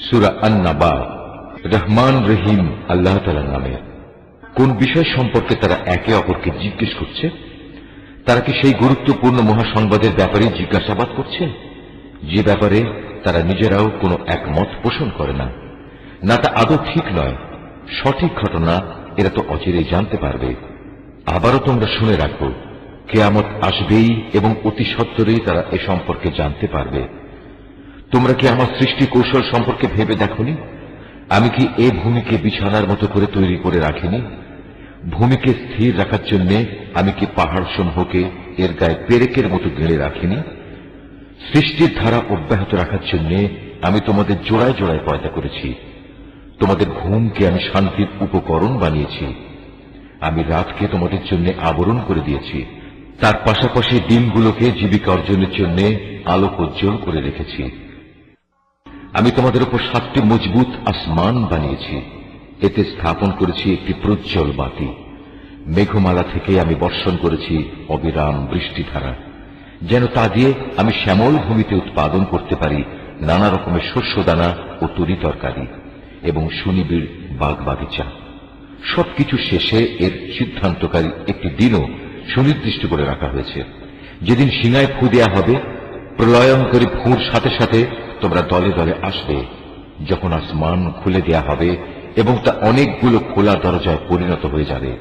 সূরা আন-নাবা। রহমান রহিম আল্লাহ তাআলার নামে। কোন বিষয় সম্পর্কে তারা একে অপরকে জিজ্ঞেস করছে? তারা কি সেই গুরুত্বপূর্ণ মহাসংবাদের ব্যাপারে জিজ্ঞাসাবাদ করছে, যে ব্যাপারে তারা নিজেরাও কোনো একমত পোষণ করে না? না, তা আদৌ ঠিক নয়। সঠিক ঘটনা এরা তো অচিরেই জানতে পারবে। আবারও তোমরা শুনে রাখো, কিয়ামত আসবেই এবং অতি সত্বরেই তারা এ সম্পর্কে জানতে পারবে। তোমরা কি আমার সৃষ্টি কৌশল সম্পর্কে ভেবে দেখনি? আমি কি এ ভূমিকে বিছানার মতো করে তৈরি করে রাখিনি? ভূমিকে স্থির রাখার জন্য আমি কি পাহাড় সমূহকে এর গায়ে পেরেকের মতো গেড়ে রাখিনি? সৃষ্টির ধারা অব্যাহত রাখার জন্য আমি তোমাদের জোড়ায় জোড়ায় পয়দা করেছি। তোমাদের ঘুমকে আমি শান্তির উপকরণ বানিয়েছি। আমি রাতকে তোমাদের জন্য আবরণ করে দিয়েছি। তার পাশাপাশি দিনগুলোকে জীবিকা অর্জনের জন্য আলোক উজ্জ্বল করে রেখেছি। আমি তোমাদের উপর 7টি মজবুত আসমান বানিয়েছি। এতে স্থাপন করেছি একটি প্রজ্জ্বল বাতি। মেঘমালা থেকে আমি বর্ষণ করেছি অবিরাম বৃষ্টিধারা, যেন তা দিয়ে আমি শ্যামল ভূমিতে উৎপাদন করতে পারি নানা রকমের শস্যদানা ও তরি তরকারি এবং সুনিবিড় বাগবাগিচা। সবকিছু শেষে এর সিদ্ধান্তকারী একটি দিনও সুনির্দিষ্ট করে রাখা হয়েছে, যেদিন সিংহায় ফু দেয়া হবে। প্রলয়ঙ্করী ফুঁর সাথে সাথে তোমরা দলে দলে আসবে, যখন আসমান খুলে দেয়া হবে এবং তা অনেকগুলো খোলা দরজায় পরিণত হয়ে যাবে।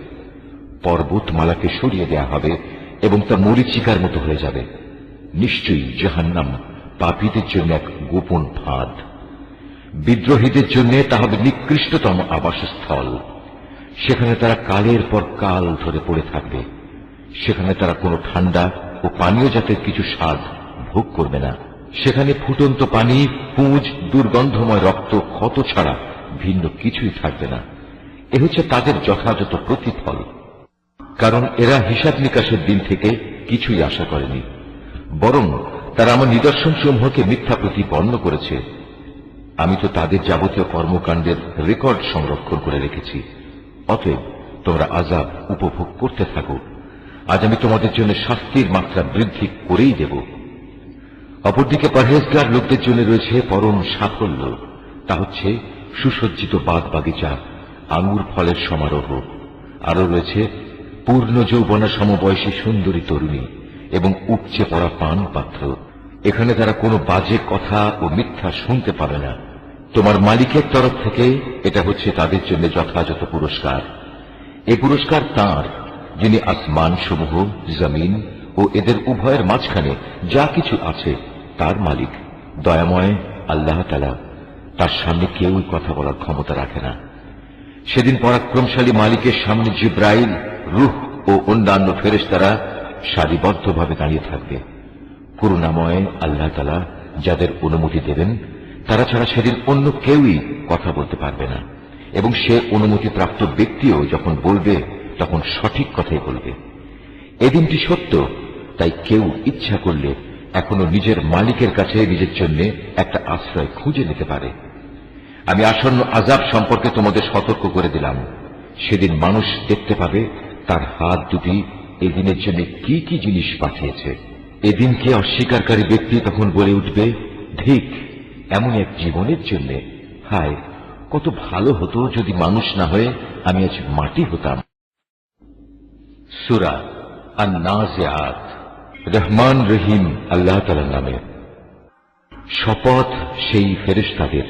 পর্বতমালাকে সরিয়ে দেয়া হবে এবং তা মরীচিকার মতো হয়ে যাবে। নিশ্চয়ই জাহান্নাম পাপীদের জন্য এক গোপন ফাঁদ। বিদ্রোহীদের জন্য তা হবে নিকৃষ্টতম আবাসস্থল। সেখানে তারা কালের পর কাল ধরে পড়ে থাকবে। সেখানে তারা কোনো ঠান্ডা ও পানীয় জাতের কিছু স্বাদ ভোগ করবে না। সেখানে ফুটন্ত পানি, পুঁজ, দুর্গন্ধময় রক্ত, ক্ষত ছাড়া ভিন্ন কিছুই থাকবে না। এ হচ্ছে তাদের যথাযথ প্রতিফল, কারণ এরা হিসাব নিকাশের দিন থেকে কিছুই আশা করেনি, বরং তারা আমার নিদর্শন সমূহকে মিথ্যা প্রতিপন্ন করেছে। আমি তো তাদের যাবতীয় কর্মকাণ্ডের রেকর্ড সংরক্ষণ করে রেখেছি। অতএব তোমরা আযাব উপভোগ করতে থাকো। আজ আমি তোমাদের জন্য শাস্তির মাত্রা বৃদ্ধি করেই দেব। অপরদিকে পরহেজগার লোকদের জন্য রয়েছে পরম সাফল্য। তা হচ্ছে সুসজ্জিত বাগ বাগিচা, আঙ্গুর ফলের সমারোহ। আরো রয়েছে পূর্ণ যৌবনা সমবয়সী সুন্দরী তরুণী এবং উপচে পড়া পান পাত্র। এখানে তারা কোনো বাজে কথা ও মিথ্যা শুনতে পাবে না। তোমার মালিকের তরফ থেকে এটা হচ্ছে তাদের জন্য যথাযথ পুরস্কার। এ পুরস্কার তাঁর, যিনি আসমান সমূহ, জমিন ও এদের উভয়ের মাঝখানে যা কিছু আছে তার মালিক, দয়াময় আল্লাহ তাআলা। তার সামনে কেউই কথা বলার ক্ষমতা রাখে না। সেদিন পরাক্রমশালী মালিকের সামনে জিব্রাইল, রূহ ও অন্যান্য ফেরেশতারা সারিবদ্ধভাবে দাঁড়িয়ে থাকবে। করুণাময় আল্লাহ তাআলা যাদের অনুমতি দেবেন তারা ছাড়া সেদিন অন্য কেউই কথা বলতে পারবে না, এবং সে অনুমতিপ্রাপ্ত ব্যক্তিও যখন বলবে তখন সঠিক কথাই বলবে। এ দিনটি সত্য, তাই কেউ ইচ্ছা করলে এখনো নিজের মালিকের কাছে নিজের জন্য একটা আশ্রয় খুঁজে নিতে পারে। আমি আসন্ন আযাব সম্পর্কে তোমাদের সতর্ক করে দিলাম। সেদিন মানুষ দেখতে পাবে তার হাত দুটি এদিনের জন্য কি কি জিনিস পাঠিয়েছে। এদিনকে অস্বীকারী ব্যক্তি তখন বলে উঠবে, ধিক এমন এক জীবনের জন্য। হায়, কত ভালো হতো যদি মানুষ না হয়ে আমি আজ মাটি হতাম। সূরা আন-নাজিআত। রহমান রহিম আল্লাহ তাআলার নামে। শপথ সেই ফেরেশতাদের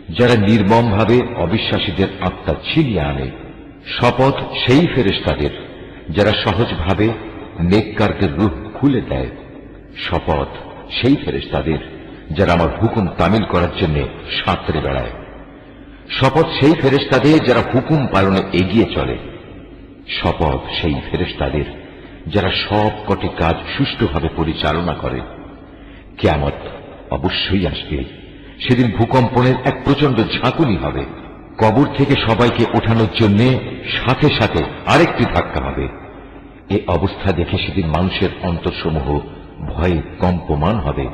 যারা নির্মমভাবে অবিশ্বাসীদের আত্মা ছিনিয়ে আনে। শপথ সেই ফেরেশতাদের যারা সহজভাবে নেককারদের রূহ খুলে দেয়। শপথ সেই ফেরেশতাদের যারা আমার হুকুম তামিল করার জন্য সাঁতরে বেড়ায়। শপথ সেই ফেরেশতাদের যারা হুকুম পালনে এগিয়ে চলে। শপথ সেই ফেরেশতাদের যারা সব কটি কাজ সুষ্ঠুভাবে পরিচালনা করে। কিয়ামত অবশ্যই আসবে। সেদিন ভূকম্পনের এক প্রচন্ড ঝাঁকুনি হবে। কবর থেকে সবাইকে ওঠানোর জন্য সাথে সাথে আরেকটি ধাক্কা হবে। এ অবস্থা দেখে সেদিন মানুষের অন্তরসমূহ ভয়ে কম্পমান হবে।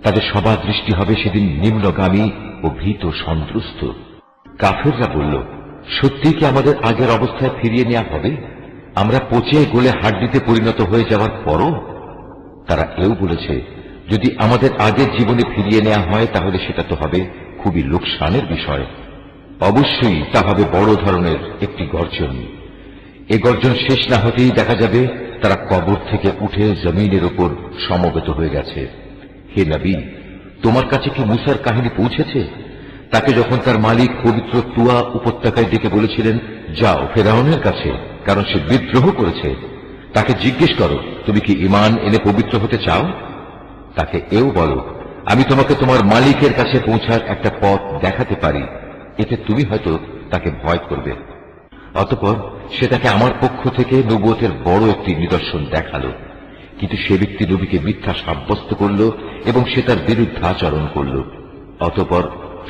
তাদের সবার দৃষ্টি হবে সেদিন নিম্নগামী ও ভীত সন্ত্রস্ত। কাফেররা বলল, সত্যি কি আমাদের আগের অবস্থায় ফিরিয়ে নেওয়া হবে, আমরা পচে গলে হাড্ডিতে পরিণত হয়ে যাওয়ার পরও? তারা এও বলেছে, যদি আমাদের আগের জীবনে ফিরিয়ে নেওয়া হয় তাহলে সেটা তো হবে খুবই লোকসানের বিষয়। অবশ্যই তা হবে বড় ধরনের একটি গর্জন। এ গর্জন শেষ না হতেই দেখা যাবে তারা কবর থেকে উঠে জমিনের উপর সমবেত হয়ে গেছে। হে নবী, তোমার কাছে কি মুসার কাহিনী পৌঁছেছে? তাকে যখন তার মালিক পবিত্র তুয়া উপত্যকায় ডেকে বলেছিলেন, যাও ফেরাউনের কাছে, কারণ সে বিদ্রোহ করেছে। তাকে জিজ্ঞেস করো, তুমি কি ঈমান এনে পবিত্র হতে চাও? তাকে এও বলো, আমি তোমাকে তোমার মালিকের কাছে পৌঁছার একটা পথ দেখাতে পারি, এতে তুমি হয়তো তাকে ভয় করবে। অতঃপর সে তাকে আমার পক্ষ থেকে নবুয়তের বড় একটি নিদর্শন দেখালো, কিন্তু সে ব্যক্তি নবীকে মিথ্যা সাব্যস্ত করল এবং সে তার বিরুদ্ধাচরণ করল। অতঃপর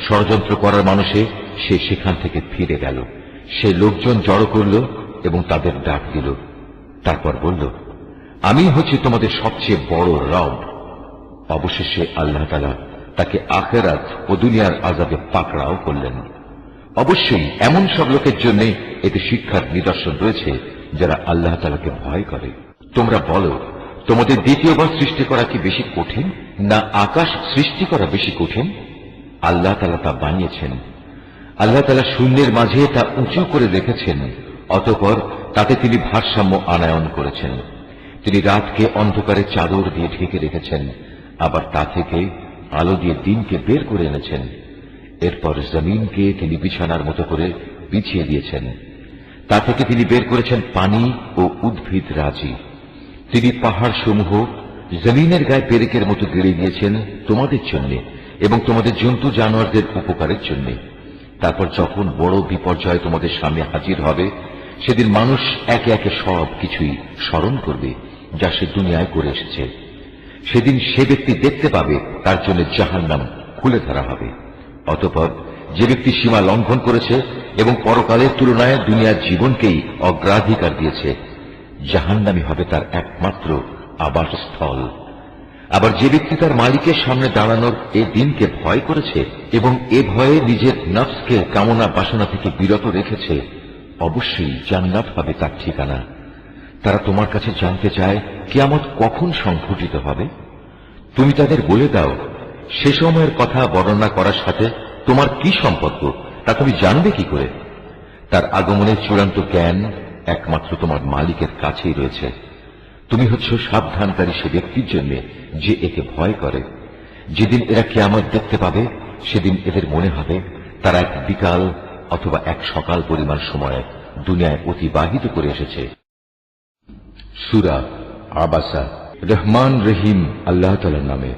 ষড়যন্ত্র করার মানুষে সে সেখান থেকে ফিরে গেল। সে লোকজন জড়ো করল এবং তাদের ডাক দিল। তারপর বলল, আমি হচ্ছি তোমাদের সবচেয়ে বড় রব। অবশেষে আল্লাহ তাআলা তাকে আখিরাত ও দুনিয়ার আযাবে পাকড়াও করলেন। অবশ্যই এমন সব লোকের জন্য এতে শিক্ষার নিদর্শন রয়েছে যারা আল্লাহ তাআলাকে ভয় করে। তোমরা বলো, তোমাদের দ্বিতীয়বার সৃষ্টি করা কি বেশি কঠিন, না আকাশ সৃষ্টি করা বেশি কঠিন? আল্লাহ তাআলা তা বানিয়েছেন। আল্লাহ তাআলা শূন্যের মাঝে তা উঁচু করে রেখেছেন, অতঃপর তাতে তিনি ভারসাম্য আনয়ন করেছেন। তিনি রাতকে অন্ধকারে চাদর দিয়ে ঢেকে রেখেছেন, আবার তা থেকে আলো দিয়ে দিনকে বের করে এনেছেন। এরপর জমিনকে তিনি বিছানার মতো করে বিছিয়ে দিয়েছেন। তা থেকে তিনি বের করেছেন পানি ও উদ্ভিদ রাজি। তিনি পাহাড় সমূহ জমিনের গায়ে পেরেকের মতো গেড়ে দিয়েছেন তোমাদের জন্য এবং তোমাদের জন্তু জানোয়ারদের উপকারের জন্য। তারপর যখন বড় বিপর্যয় তোমাদের সামনে হাজির হবে, সেদিন মানুষ একে একে সব কিছুই স্মরণ করবে যা সে দুনিয়ায় করে এসেছে। সেদিন সে ব্যক্তি দেখতে পাবে তার জন্য জাহান্নাম খুলে ধরা হবে। অতঃপর যে ব্যক্তি সীমা লঙ্ঘন করেছে এবং পরকালের তুলনায় দুনিয়ার জীবনকেই অগ্রাধিকার দিয়েছে, জাহান্নামই হবে তার একমাত্র আবাসস্থল। আবার যে ব্যক্তি তার মালিকের সামনে দাঁড়ানোর এই দিনকে ভয় করেছে এবং এ ভয়ে নিজের নফসকে কামনা বাসনা থেকে বিরত রেখেছে, অবশ্যই জান্নাত হবে তার ঠিকানা। তারা তোমার কাছে জানতে চায় কিয়ামত কখন সংঘটিত হবে। তুমি তাদের বলে দাও, সে সময়ের কথা বর্ণনা করার সাথে তোমার কি সম্পর্ক, তা তুমি জানবে কি করে? তার আগমনের চূড়ান্ত জ্ঞান একমাত্র তোমার মালিকের কাছেই রয়েছে। তুমি হচ্ছ সাবধানকারী সে ব্যক্তির জন্য যে একে ভয় করে। যেদিন এরা কিয়ামত দেখতে পাবে, সেদিন এদের মনে হবে তারা এক বিকাল অথবা এক সকাল পরিমাণ সময় দুনিয়ায় অতিবাহিত করে এসেছে। সূরা আবাসা। রহমান রহিম আল্লাহ তাআলার নামে।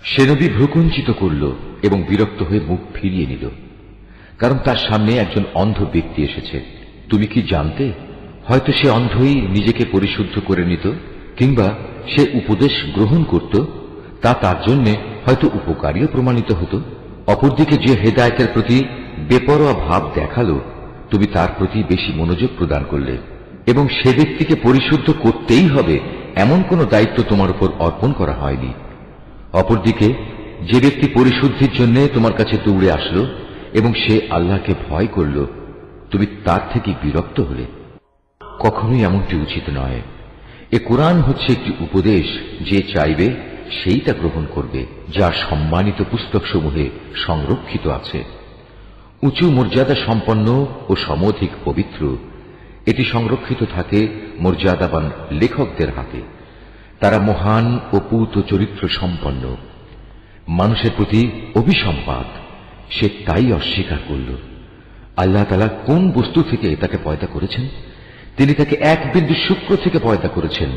সে নবী ভ্রুকুঞ্চিত করল এবং বিরক্ত হয়ে মুখ ফিরিয়ে নিল, কারণ তার সামনে একজন অন্ধ ব্যক্তি এসেছে। তুমি কি জানতে, হয়তো সে অন্ধই নিজেকে পরিশুদ্ধ করে নিত, কিংবা সে উপদেশ গ্রহণ করত, তা তার জন্য হয়তো উপকারীও প্রমাণিত হতো। অপরদিকে যে হেদায়েতের প্রতি বেপরোয়া ভাব দেখালো, তুমি তার প্রতি বেশি মনোযোগ প্রদান করলে এবং সে ব্যক্তিকে পরিশুদ্ধ করতেই হবে এমন কোন দায়িত্ব তোমার উপর অর্পণ করা হয়নি। অপরদিকে যে ব্যক্তি পরিশুদ্ধির জন্য তোমার কাছে দৌড়ে আসলো এবং সে আল্লাহকে ভয় করল, তুমি তার থেকে বিরক্ত হলে। কখনোই এমনটি উচিত নয়। এ কোরআন হচ্ছে একটি উপদেশ, যে চাইবে সেই তা গ্রহণ করবে, যা সম্মানিত পুস্তকসমূহে সংরক্ষিত আছে। উঁচু মর্যাদা সম্পন্ন ও সমধিক পবিত্র, এটি সংরক্ষিত থাকে মর্যাদাবান লেখকদের হাতে। তারা মহান ও পূত চরিত্র সম্পন্ন। মানুষের প্রতি অভিসম্পাত, সে তাই অস্বীকার করল। আল্লাহ তাআলা কোন বস্তু থেকে তাকে পয়দা করেছেন? তিনি তাকে এক বিন্দু শুক্র থেকে পয়দা করেছেন।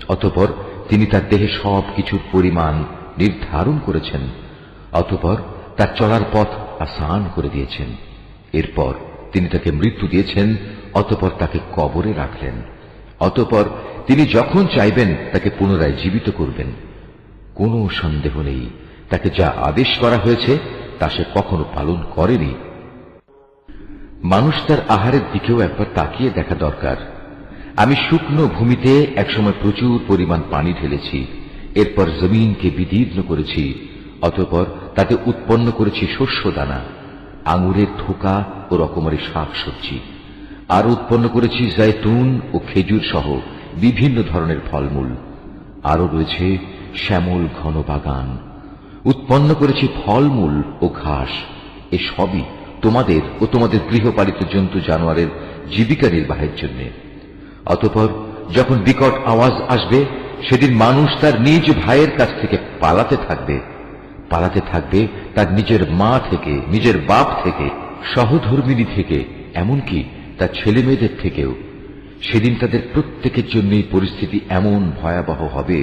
অতঃপর তিনি তার দেহে সব কিছুর পরিমাণ নির্ধারণ করেছেন। অতঃপর তার চলার পথ আসান করে দিয়েছেন। এরপর তিনি তাকে মৃত্যু দিয়েছেন, অতঃপর তাকে কবরে রাখলেন। অতঃপর তিনি যখন চাইবেন তাকে পুনরায় জীবিত করবেন। কোনো সন্দেহ নেই, তাকে যা আদেশ করা হয়েছে তা সে কখনো পালন করেনি। মানুষ তার আহারের দিকেও একবার তাকিয়ে দেখা দরকার। আমি শুকনো ভূমিতে একসময় প্রচুর পরিমাণ পানি ঢেলেছি, এরপর জমিনকে বিদীর্ণ করেছি, অতঃপর তাতে উৎপন্ন করেছি শস্য দানা, আঙুরের থোকা ও রকমারি শাক সবজি। আর উৎপন্ন করেছি জৈতুন ও খেজুর সহ বিভিন্ন ধরনের ফলমূল। আরো রয়েছে শ্যামল ঘন বাগান। উৎপন্ন করেছি ফলমূল ও ঘাস, এ সবই তোমাদের ও তোমাদের গৃহপালিত জন্তু জানোয়ারের জীবিকা নির্বাহের জন্য। অতঃপর যখন বিকট আওয়াজ আসবে, সেদিন মানুষ তার নিজ ভাইয়ের কাছ থেকে পালাতে থাকবে তার নিজের মা থেকে, নিজের বাপ থেকে, সহধর্মিণী থেকে, এমনকি তার ছেলে মেয়েদের থেকেও। সেদিন তাদের প্রত্যেকের জন্যই পরিস্থিতি এমন ভয়াবহ হবে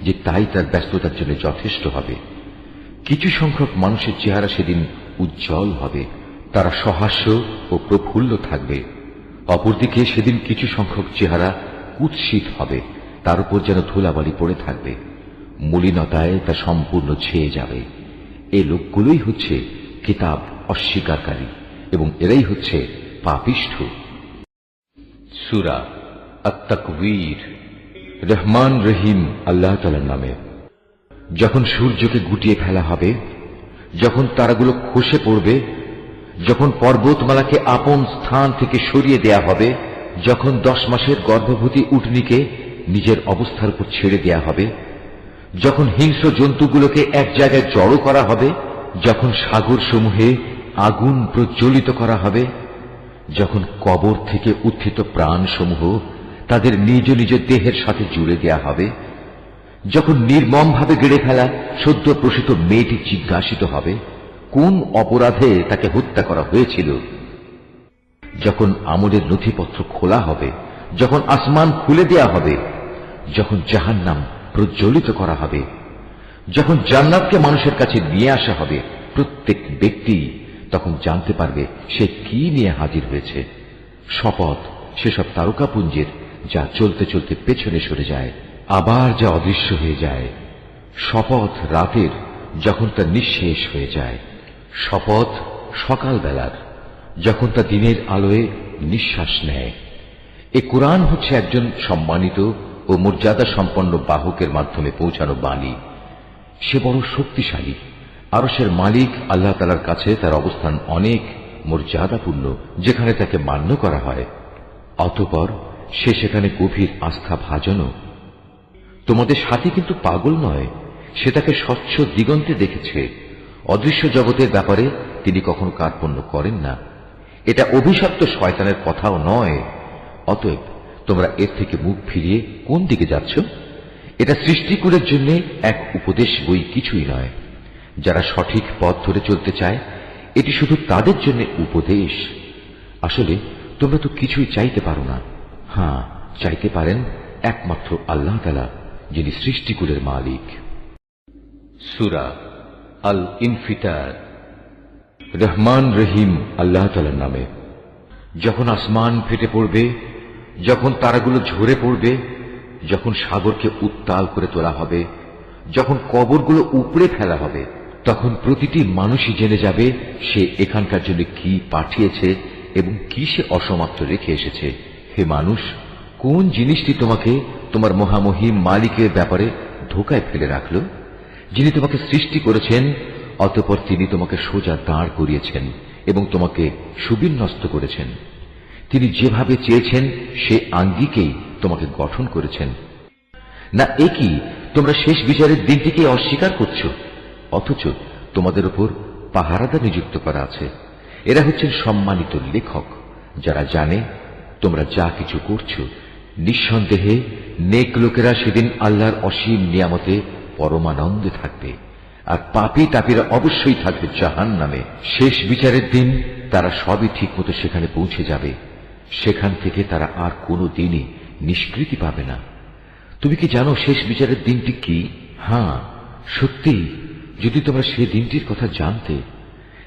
যে তাই তার ব্যস্ততার জন্য যথেষ্ট হবে। কিছু সংখ্যক মানুষের চেহারা সেদিন উজ্জ্বল হবে, তারা সহাস্য ও প্রফুল্ল থাকবে। অপরদিকে সেদিন কিছু সংখ্যক চেহারা কুৎসিত হবে, তার উপর যেন ধুলাবালি পড়ে থাকবে, মলিনতায় তা সম্পূর্ণ ছেয়ে যাবে। এই লোকগুলোই হচ্ছে কিতাব অস্বীকারী এবং এরাই হচ্ছে পাপিষ্ঠ। সূরা আত-তাকবীর। রহমান রহিম আল্লাহ তাআলার নামে। যখন সূর্যকে গুটিয়ে ফেলা হবে, যখন তারাগুলো খসে পড়বে, যখন পর্বতমালাকে আপন স্থান থেকে সরিয়ে দেয়া হবে, যখন 10 মাসের গর্ভবতী উটনীকে নিজের অবস্থার উপর ছেড়ে দেয়া হবে, যখন হিংস্র জন্তুগুলোকে এক জায়গায় জড়ো করা হবে, যখন সাগর সমূহে আগুন প্রজ্বলিত করা হবে, যখন কবর থেকে উত্থিত প্রাণসমূহ তাদের নিজ নিজ দেহের সাথে জুড়ে দেয়া হবে, যখন নির্মমভাবে গেড়ে ফেলা সদ্য প্রসূত মেয়েটি জিজ্ঞাসিত হবে কোন অপরাধে তাকে হত্যা করা হয়েছিল, যখন আমলের নথিপত্র খোলা হবে, যখন আসমান খুলে দেয়া হবে, যখন জাহান্নাম প্রজ্বলিত করা হবে, যখন জান্নাতকে মানুষের কাছে নিয়ে আসা হবে, প্রত্যেক ব্যক্তি তখন জানতে পারবে সে কি নিয়ে হাজির হয়েছে। শপথ সেসব তারকাপুঞ্জের যা চলতে চলতে পেছনে সরে যায়, আবার যা অদৃশ্য হয়ে যায়। শপথ রাতের যখন তা নিঃশেষ হয়ে যায়। শপথ সকালবেলার যখন তা দিনের আলোয় নিঃশ্বাস নেয়। এ কোরআন হচ্ছে একজন সম্মানিত ও মর্যাদা সম্পন্ন বাহকের মাধ্যমে পৌঁছানো বাণী। সে বড় শক্তিশালী। আরশের মালিক আল্লাহ তাআলার কাছে তার অবস্থান অনেক মর্যাদাপূর্ণ, যেখানে তাকে মান্য করা হয়। অতঃপর সে সেখানে গভীর আস্থা ভাজনও। তোমাদের সাথে কিন্তু পাগল নয়, সে তাকে স্বচ্ছ দিগন্তে দেখেছে। অদৃশ্য জগতের ব্যাপারে তিনি কখনো কার্পণ্য করেন না। এটা অভিশপ্ত শয়তানের কথাও নয়। অতএব তোমরা এর থেকে মুখ ফিরিয়ে কোন দিকে যাচ্ছ? এটা সৃষ্টিকুলের জন্য এক উপদেশ বই, কিছুই নয়। যারা সঠিক পথ ধরে চলতে চায়, এটি শুধু তাদের জন্য উপদেশ। আসলে তোমরা তো কিছুই চাইতে পারো না। হ্যাঁ, চাইতে পারেন একমাত্র আল্লাহ তাআলা, যিনি সৃষ্টিকুলের মালিক। সূরা আল ইনফিতার। রহমান রহিম আল্লাহ তাআলার নামে। যখন আসমান ফেটে পড়বে, যখন তারাগুলো ঝরে পড়বে, যখন সাগরকে উত্তাল করে তোলা হবে, যখন কবরগুলো উপড়ে ফেলা হবে, তখন প্রতিটি মানুষই জেনে যাবে সে এখানকার জন্য কি পাঠিয়েছে এবং কি সে অসমাপ্ত রেখে এসেছে। হে মানুষ, কোন জিনিসটি তোমাকে তোমার মহামহিম মালিকের ব্যাপারে ধোকায় ফেলে রাখল, যিনি তোমাকে সৃষ্টি করেছেন, অতঃপর তিনি তোমাকে সোজা দাঁড় করিয়েছেন এবং তোমাকে সুবিন্যস্ত করেছেন। তিনি যেভাবে চেয়েছেন সে আঙ্গিকেই তোমাকে গঠন করেছেন। না একই তোমরা শেষ বিচারের দিনটিকে অস্বীকার করছো, অথচ তোমাদের উপর পাহারাদার নিযুক্ত করা আছে। এরা হচ্ছেন সম্মানিত লেখক, যারা জানে তোমরা যা কিছু করছো। নিঃসন্দেহে নেক লোকেরা সেদিন আল্লাহর অসীম নিয়ামতে পরমানন্দে থাকবে, আর পাপী তাপীরা অবশ্যই থাকবে জাহান্নামে। শেষ বিচারের দিন তারা সবই ঠিকমতো সেখানে পৌঁছে যাবে। সেখান থেকে তারা আর কোনো দিনই নিষ্কৃতি পাবে না। তুমি কি জানো শেষ বিচারের দিনটি কি? হ্যাঁ, সত্যি, যদি তোমরা সে দিনটির কথা জানতে,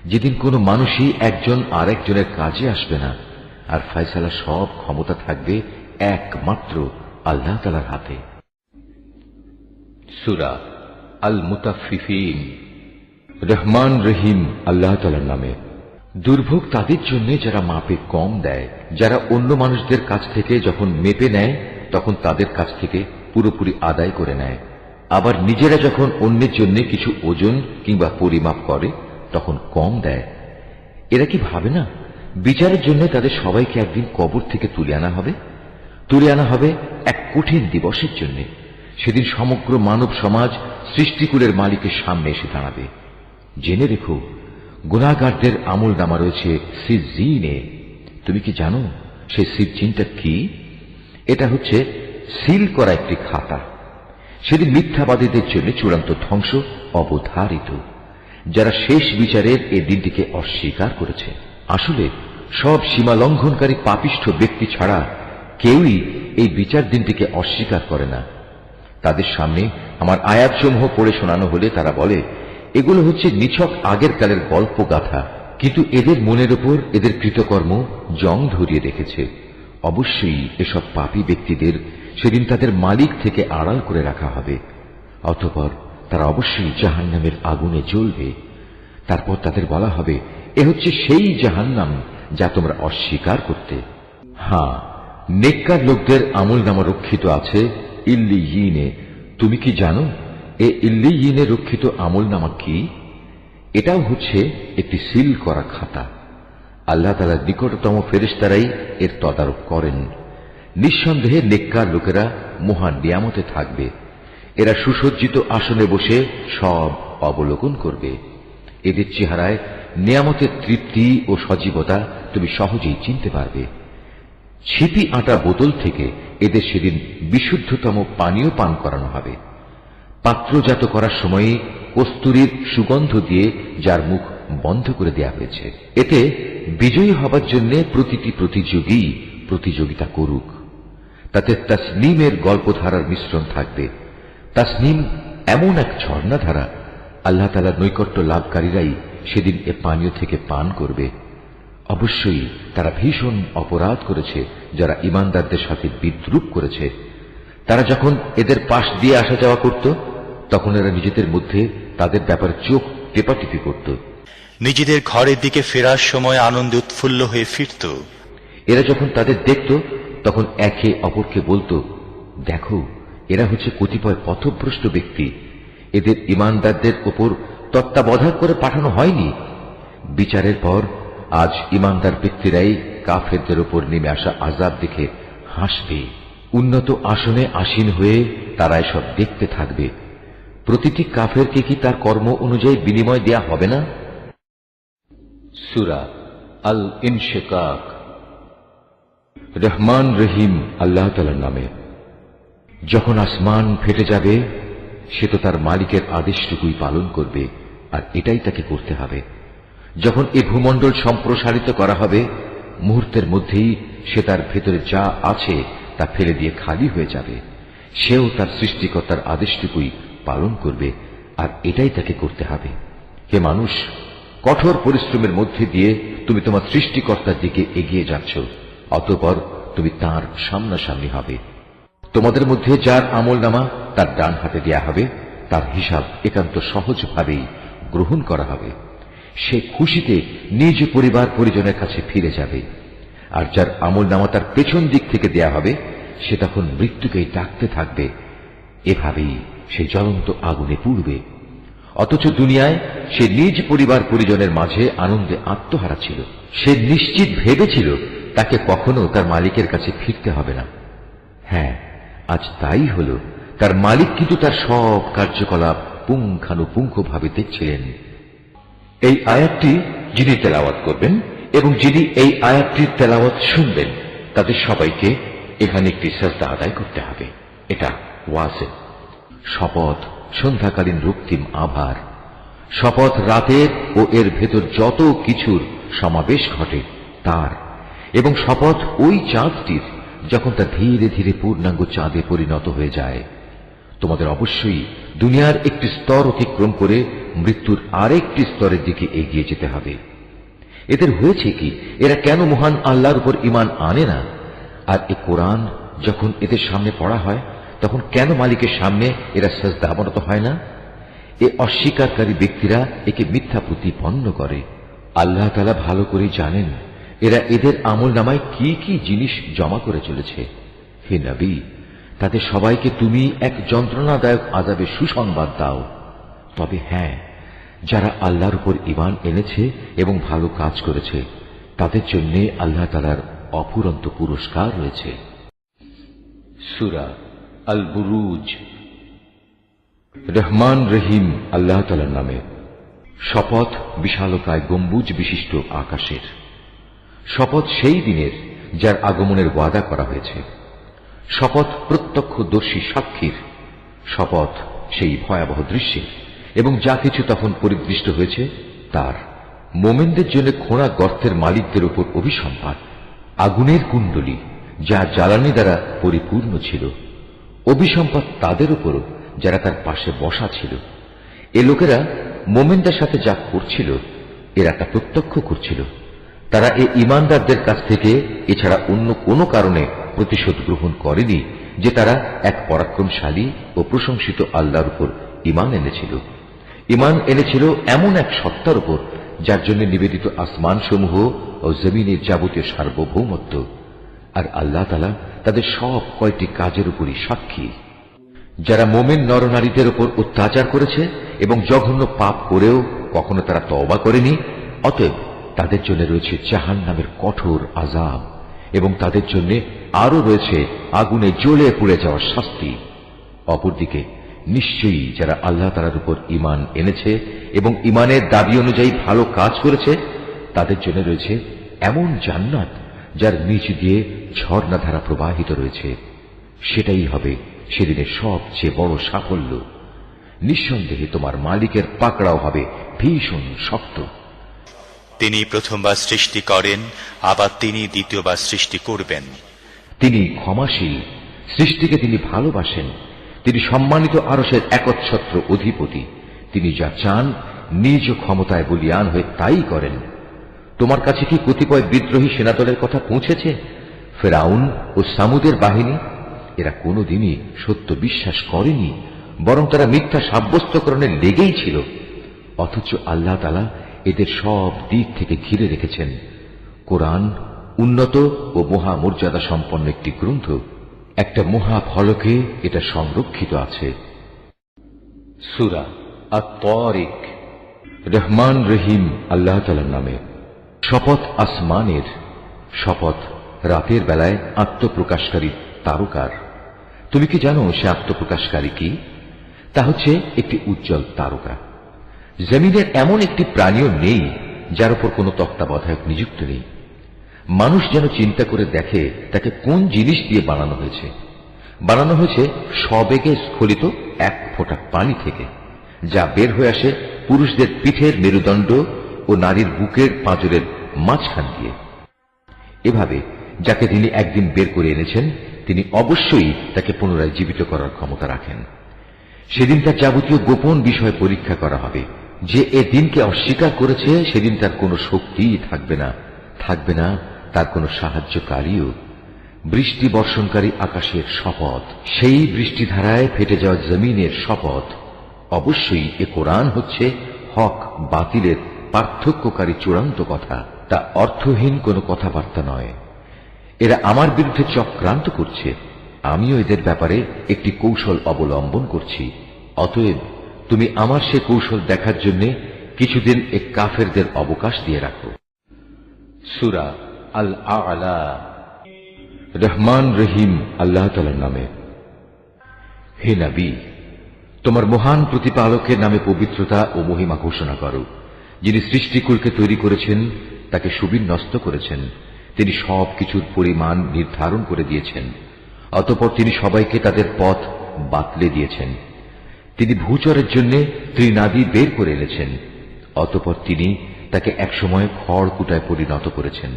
যেদিন কোনো মানুষই একজন আর একজনের কাজে আসবে না, আর ফয়সালা সব ক্ষমতা থাকবে একমাত্র আল্লাহ তাআলার হাতে। সূরা আল মুতাফফিফিন। রহমান রহিম আল্লাহ তাআলার নামে। দুর্ভোগ তাদের জন্য যারা মাপে কম দেয়, যারা অন্য মানুষদের কাছ থেকে যখন মেপে নেয় তখন তাদের কাছ থেকে পুরোপুরি আদায় করে নেয়, আবার নিজেরা যখন অন্যের জন্য কিছু ওজন কিংবা পরিমাপ করে তখন কম দেয়। এরা কি ভাবে না বিচারের জন্য তাদের সবাইকে একদিন কবর থেকে তুলে আনা হবে এক কঠিন দিবসের জন্য। সেদিন সমগ্র মানব সমাজ সৃষ্টিকুলের মালিকের সামনে এসে দাঁড়াবে। জেনে রেখো, গুনাহগারদের আমল নামা রয়েছে সিজ্জিনে। তুমি কি জানো সেই সিজ্জিনটা কি? এটা হচ্ছে সিল করা একটি খাতা। সেদিন মিথ্যাবাদীদের জন্য চূড়ান্ত ধ্বংস অবধারিত, যারা শেষ বিচারের এই দিনটিকে অস্বীকার করেছে। আসলে সব সীমা লঙ্ঘনকারী পাপিষ্ঠ ব্যক্তি ছাড়া কেউই এই বিচার দিনটিকে অস্বীকার করে না। তাদের সামনে আমার আয়াতসমূহ পড়ে শোনানো হলে তারা বলে, এগুলো হচ্ছে নিছক আগের কালের গল্প গাথা। কিন্তু এদের মনের উপর এদের কৃতকর্ম জং ধরিয়ে রেখেছে। অবশ্যই এসব পাপী ব্যক্তিদের সেদিন তাদের মালিক থেকে আড়াল করে রাখা হবে। অতঃপর তারা অবশ্যই জাহান্নামের আগুনে জ্বলবে। তারপর তাদের বলা হবে, এ হচ্ছে সেই জাহান্নাম যা তোমরা অস্বীকার করতে। হ্যাঁ, নেককার লোকদের আমল নামা রক্ষিত আছে ইল্লিয়িনে। তুমি কি জানো এ ইল্লিয়িনে রক্ষিত আমল নামা কি? এটাও হচ্ছে একটি সিল করা খাতা। আল্লাহ তাআলার নিকটতম ফেরেশতারাই এর তদারক করেন। নিঃসন্দেহে নেককার লোকেরা মহান নিয়ামতে থাকবে। এরা সুসজ্জিত আসনে বসে সব অবলোকন করবে। এদের চেহারায় নিয়ামতের তৃপ্তি ও সজীবতা তুমি সহজেই চিনতে পারবে। ছিপি আটা বোতল থেকে এদের সেদিন বিশুদ্ধতম পানীয় পান করানো হবে। পাত্রজাত করার সময়ে কস্তুরীর সুগন্ধ দিয়ে যার মুখ বন্ধ করে দেয়া হয়েছে। এতে বিজয়ী হবার জন্য প্রতিটি প্রতিযোগী প্রতিযোগিতা করুক। তাতে তাসনিমের গল্পধারার মিশ্রণ থাকবে। তাসনিম এমন এক ঝর্ণাধারা, আল্লাহ তাআলার নৈকট্য লাভকারীরাই সেদিন এ পানীয় থেকে পান করবে। অবশ্যই তারা ভীষণ অপরাধ করেছে যারা ঈমানদারদের সাথে বিদ্রূপ করেছে। তারা যখন এদের পাশ দিয়ে আসা যাওয়া করত, তখন এরা নিজেদের মধ্যে তাদের ব্যাপারে চোখ টেপাটিপি করত। নিজেদের ঘরের দিকে ফেরার সময় আনন্দে উৎফুল্ল হয়ে ফিরত। এরা যখন তাদের দেখত, তখন একে অপরকে বলতো, দেখো, এরা হচ্ছে কতিপয় পথভ্রষ্ট ব্যক্তি। এদের ঈমানদারদের উপর তত্ত্বাবধান করে পাঠানো হয়নি। বিচারের পর আজ ঈমানদার ব্যক্তিরাই কাফেরদের উপর নেমে আসা আযাব দেখে হাসবে। উন্নত আসনে আসীন হয়ে তারা এসব দেখতে থাকবে। প্রতিটি কাফেরকে কি তার কর্ম অনুযায়ী বিনিময় দেয়া হবে না? সূরা আল ইনশিকাক। রহমান রহিম আল্লাহ তাআলার নামে। যখন আসমান ফেটে যাবে, সে তো তার মালিকের আদেশটুকুই পালন করবে, আর এটাই তাকে করতে হবে। যখন এ ভূমণ্ডল সম্প্রসারিত করা হবে, মুহূর্তের মধ্যেই সে তার ভেতরে যা আছে তা ফেলে দিয়ে খালি হয়ে যাবে। সেও তার সৃষ্টিকর্তার আদেশটুকুই পালন করবে, আর এটাই তাকে করতে হবে। হে মানুষ, কঠোর পরিশ্রমের মধ্যে দিয়ে তুমি তোমার সৃষ্টিকর্তার দিকে এগিয়ে যাচ্ছ। অতঃপর তুমি তাঁর সামনাসামনি হবে। তোমাদের মধ্যে যার আমলনামা তার ডান হাতে দেয়া হবে, তার হিসাব একান্ত সহজভাবেই গ্রহণ করা হবে। সে খুশিতে নিজ পরিবার পরিজনের কাছে ফিরে যাবে। আর যার আমলনামা তার পেছন দিক থেকে দেয়া হবে, সে তখন মৃত্যুকেই ডাকতে থাকবে। এভাবেই সে জ্বলন্ত আগুনে পুড়বে। অথচ দুনিয়ায় সে নিজ পরিবার পরিজনের মাঝে আনন্দে আত্মহারা ছিল। সে নিশ্চিত ভেবেছিল তাকে কখনো তার মালিকের কাছে ফিরতে হবে না। হ্যাঁ, আজ তাই হল। তার মালিক কিন্তু তার সব কার্যকলাপ পুঙ্খানুপুঙ্খভাবে দেখছিলেন। এই আয়াতটি যিনি তেলাওয়াত করবেন এবং যিনি এই আয়াতটির তেলাওয়াত শুনবেন, তাদের সবাইকে এখানে একটি সাজদা আদায় করতে হবে। এটা ওয়াজিব। শপথ সন্ধ্যাকালীন রক্তিম আভার, শপথ রাতের ও এর ভেতর যত কিছুর সমাবেশ ঘটে তার, এবং শপথ ওই চাঁদটির যখন তা ধীরে ধীরে পূর্ণাঙ্গ চাঁদে পরিণত হয়ে যায়। তোমাদের অবশ্যই দুনিয়ার একটি স্তর অতিক্রম করে মৃত্যুর আরেকটি স্তরের দিকে এগিয়ে যেতে হবে। এদের হয়েছে কি? এরা কেন মহান আল্লাহর উপর ঈমান আনে না? আর এ কোরআন যখন এদের সামনে পড়া হয়, তখন কেন মালিকের সামনে এরা সাজদা অবনত হয় না? এ অস্বীকারী ব্যক্তিরা একে মিথ্যা প্রতিপন্ন করে। আল্লাহ তাআলা ভালো করে জানেন এরা এদের আমলনামায় কি কি জিনিস জমা করে চলেছে। হে নবী, তাদের সবাইকে তুমি এক যন্ত্রণাদায়ক আযাবের সুসংবাদ দাও। তবে হ্যাঁ, যারা আল্লাহর উপর ঈমান এনেছে এবং ভালো কাজ করেছে, তাদের জন্য আল্লাহ তাআলার অফুরন্ত পুরস্কার রয়েছে। সূরা আল বুরুজ। রহমান রহিম আল্লাহ তাআলার নামে। শপথ বিশালকায় গম্বুজ বিশিষ্ট আকাশের। শপথ সেই দিনের যার আগমনের ওয়াদা করা হয়েছে। শপথ প্রত্যক্ষদর্শী সাক্ষীর। শপথ সেই ভয়াবহ দৃশ্যের এবং যা কিছু তখন পরিদৃষ্ট হয়েছে তার। মোমেনদের জন্য খোঁড়া গর্তের মালিকদের উপর অভিসম্পাত। আগুনের কুণ্ডলী যা জ্বালানি দ্বারা পরিপূর্ণ ছিল। অভিসম্পাত তাদের উপরও যারা তার পাশে বসা ছিল। এ লোকেরা মোমেনদের সাথে যা করছিল এরা তা প্রত্যক্ষ করছিল। তারা এ ঈমানদারদের কাছ থেকে এছাড়া অন্য কোনো কারণে প্রতিশোধ গ্রহণ করেনি যে তারা এক পরাক্রমশালী ও প্রশংসিত আল্লাহর উপর ঈমান এনেছিল। ঈমান এনেছিল এমন এক সত্তার উপর যার জন্য নিবেদিত আসমানসমূহ ও জমিনের যাবতীয় সার্বভৌমত্ব। আর আল্লাহ তাআলা তাদের সব কয়টি কাজের উপরই সাক্ষী। যারা মোমেন নরনারীদের উপর অত্যাচার করেছে এবং জঘন্য পাপ করেও কখনো তারা তওবা করেনি, অতএব তাদের জন্য রয়েছে জাহান্নামের কঠোর আযাব এবং তাদের জন্য আরো রয়েছে আগুনে জ্বলে পুড়ে যাওয়ার শাস্তি। অপরদিকে নিশ্চয়ই যারা আল্লাহ তাআলার উপর ঈমান এনেছে এবং ঈমানের দাবি অনুযায়ী ভালো কাজ করেছে তাদের জন্য রয়েছে এমন জান্নাত যার নিচ দিয়ে ঝর্ণাধারা প্রবাহিত রয়েছে। সেটাই হবে সেদিনের সবচেয়ে বড় সাফল্য। নিঃসন্দেহে তোমার মালিকের পাকড়াও হবে ভীষণ শক্ত। তিনি প্রথমবার সৃষ্টি করেন, আবার তিনি দ্বিতীয়বার সৃষ্টি করবেন। তিনি ক্ষমাশীল, সৃষ্টিকে তিনি ভালোবাসেন। তিনি সম্মানিত আরশের একচ্ছত্র অধিপতি। তিনি যা চান নিজ ক্ষমতায় বলীয়ান হয়ে তাই করেন। তোমার কাছে কি কতিপয় বিদ্রোহী সেনাদলের কথা পৌঁছেছে? ফেরাউন ও সামুদের বাহিনী, এরা কোনোদিনই সত্য বিশ্বাস করেনি, বরং তারা মিথ্যা সাব্যস্তকরণে লেগেই ছিল। অথচ আল্লাহ তাআলা এদের সব দিক থেকে ঘিরে রেখেছেন। কোরআন উন্নত ও মহামর্যাদা সম্পন্ন একটি গ্রন্থ। একটা মহা ফলকে এটা সংরক্ষিত আছে। সূরা আত-তারিক। রহমান রহিম আল্লাহ তাআলার নামে। শপথ আসমানের। শপথ রাতের বেলায় আত্মপ্রকাশকারী তারকার। তুমি কি জানো সে আত্মপ্রকাশকারী কি? তা হচ্ছে একটি উজ্জ্বল তারকা। জমিনের এমন একটি প্রাণীও নেই যার উপর কোনো তত্ত্বাবধায়ক নিযুক্ত নেই। মানুষ যেন চিন্তা করে দেখে তাকে কোন জিনিস দিয়ে বানানো হয়েছে। বানানো হয়েছে সবেগে স্খলিত এক ফোঁটা পানি থেকে, যা বের হয়ে আসে পুরুষদের পিঠের মেরুদণ্ড ও নারীর বুকের পাঁজরের মাঝখান দিয়ে। এভাবে যাকে তিনি একদিন বের করে এনেছেন তিনি অবশ্যই তাকে পুনরায় জীবিত করার ক্ষমতা রাখেন। সেদিন তার যাবতীয় গোপন বিষয় পরীক্ষা করা হবে। যে এ দিনকে অস্বীকার করেছে সেদিন তার কোনো শক্তিই থাকবে না, থাকবে না তার কোনো সাহায্যকারীও। বৃষ্টি বর্ষণকারী আকাশের শপথ, সেই বৃষ্টিধারায় ফেটে যাওয়া জমিনের শপথ। অবশ্যই এ কোরআন হচ্ছে হক বাতিলের পার্থক্যকারী চূড়ান্ত কথা। তা অর্থহীন কোনো কথাবার্তা নয়। এরা আমার বিরুদ্ধে চক্রান্ত করছে, আমিও এদের ব্যাপারে একটি কৌশল অবলম্বন করছি। অতএব তুমি আমার সে কৌশল দেখার জন্য কিছুদিন এ কাফেরদের অবকাশ দিয়ে রাখো। সূরা আল আ'লা। রহমান রহিম আল্লাহ তাআলার নামে। হে নবী, তোমার মহান প্রতিপালকের নামে পবিত্রতা ও মহিমা ঘোষণা করো, যিনি সৃষ্টিকুলকে তৈরি করেছেন, তাকে সুবিন্যস্ত করেছেন। তিনি সবকিছুর পরিমাণ নির্ধারণ করে দিয়েছেন। অতঃপর তিনি সবাইকে তাদের পথ বাতলে দিয়েছেন। তিনি ভূচরের জন্য ত্রিনাদি বের করে এনেছেন। অতঃপর তিনি তাকে একসময় খড়কুটায় পরিণত করেছেন।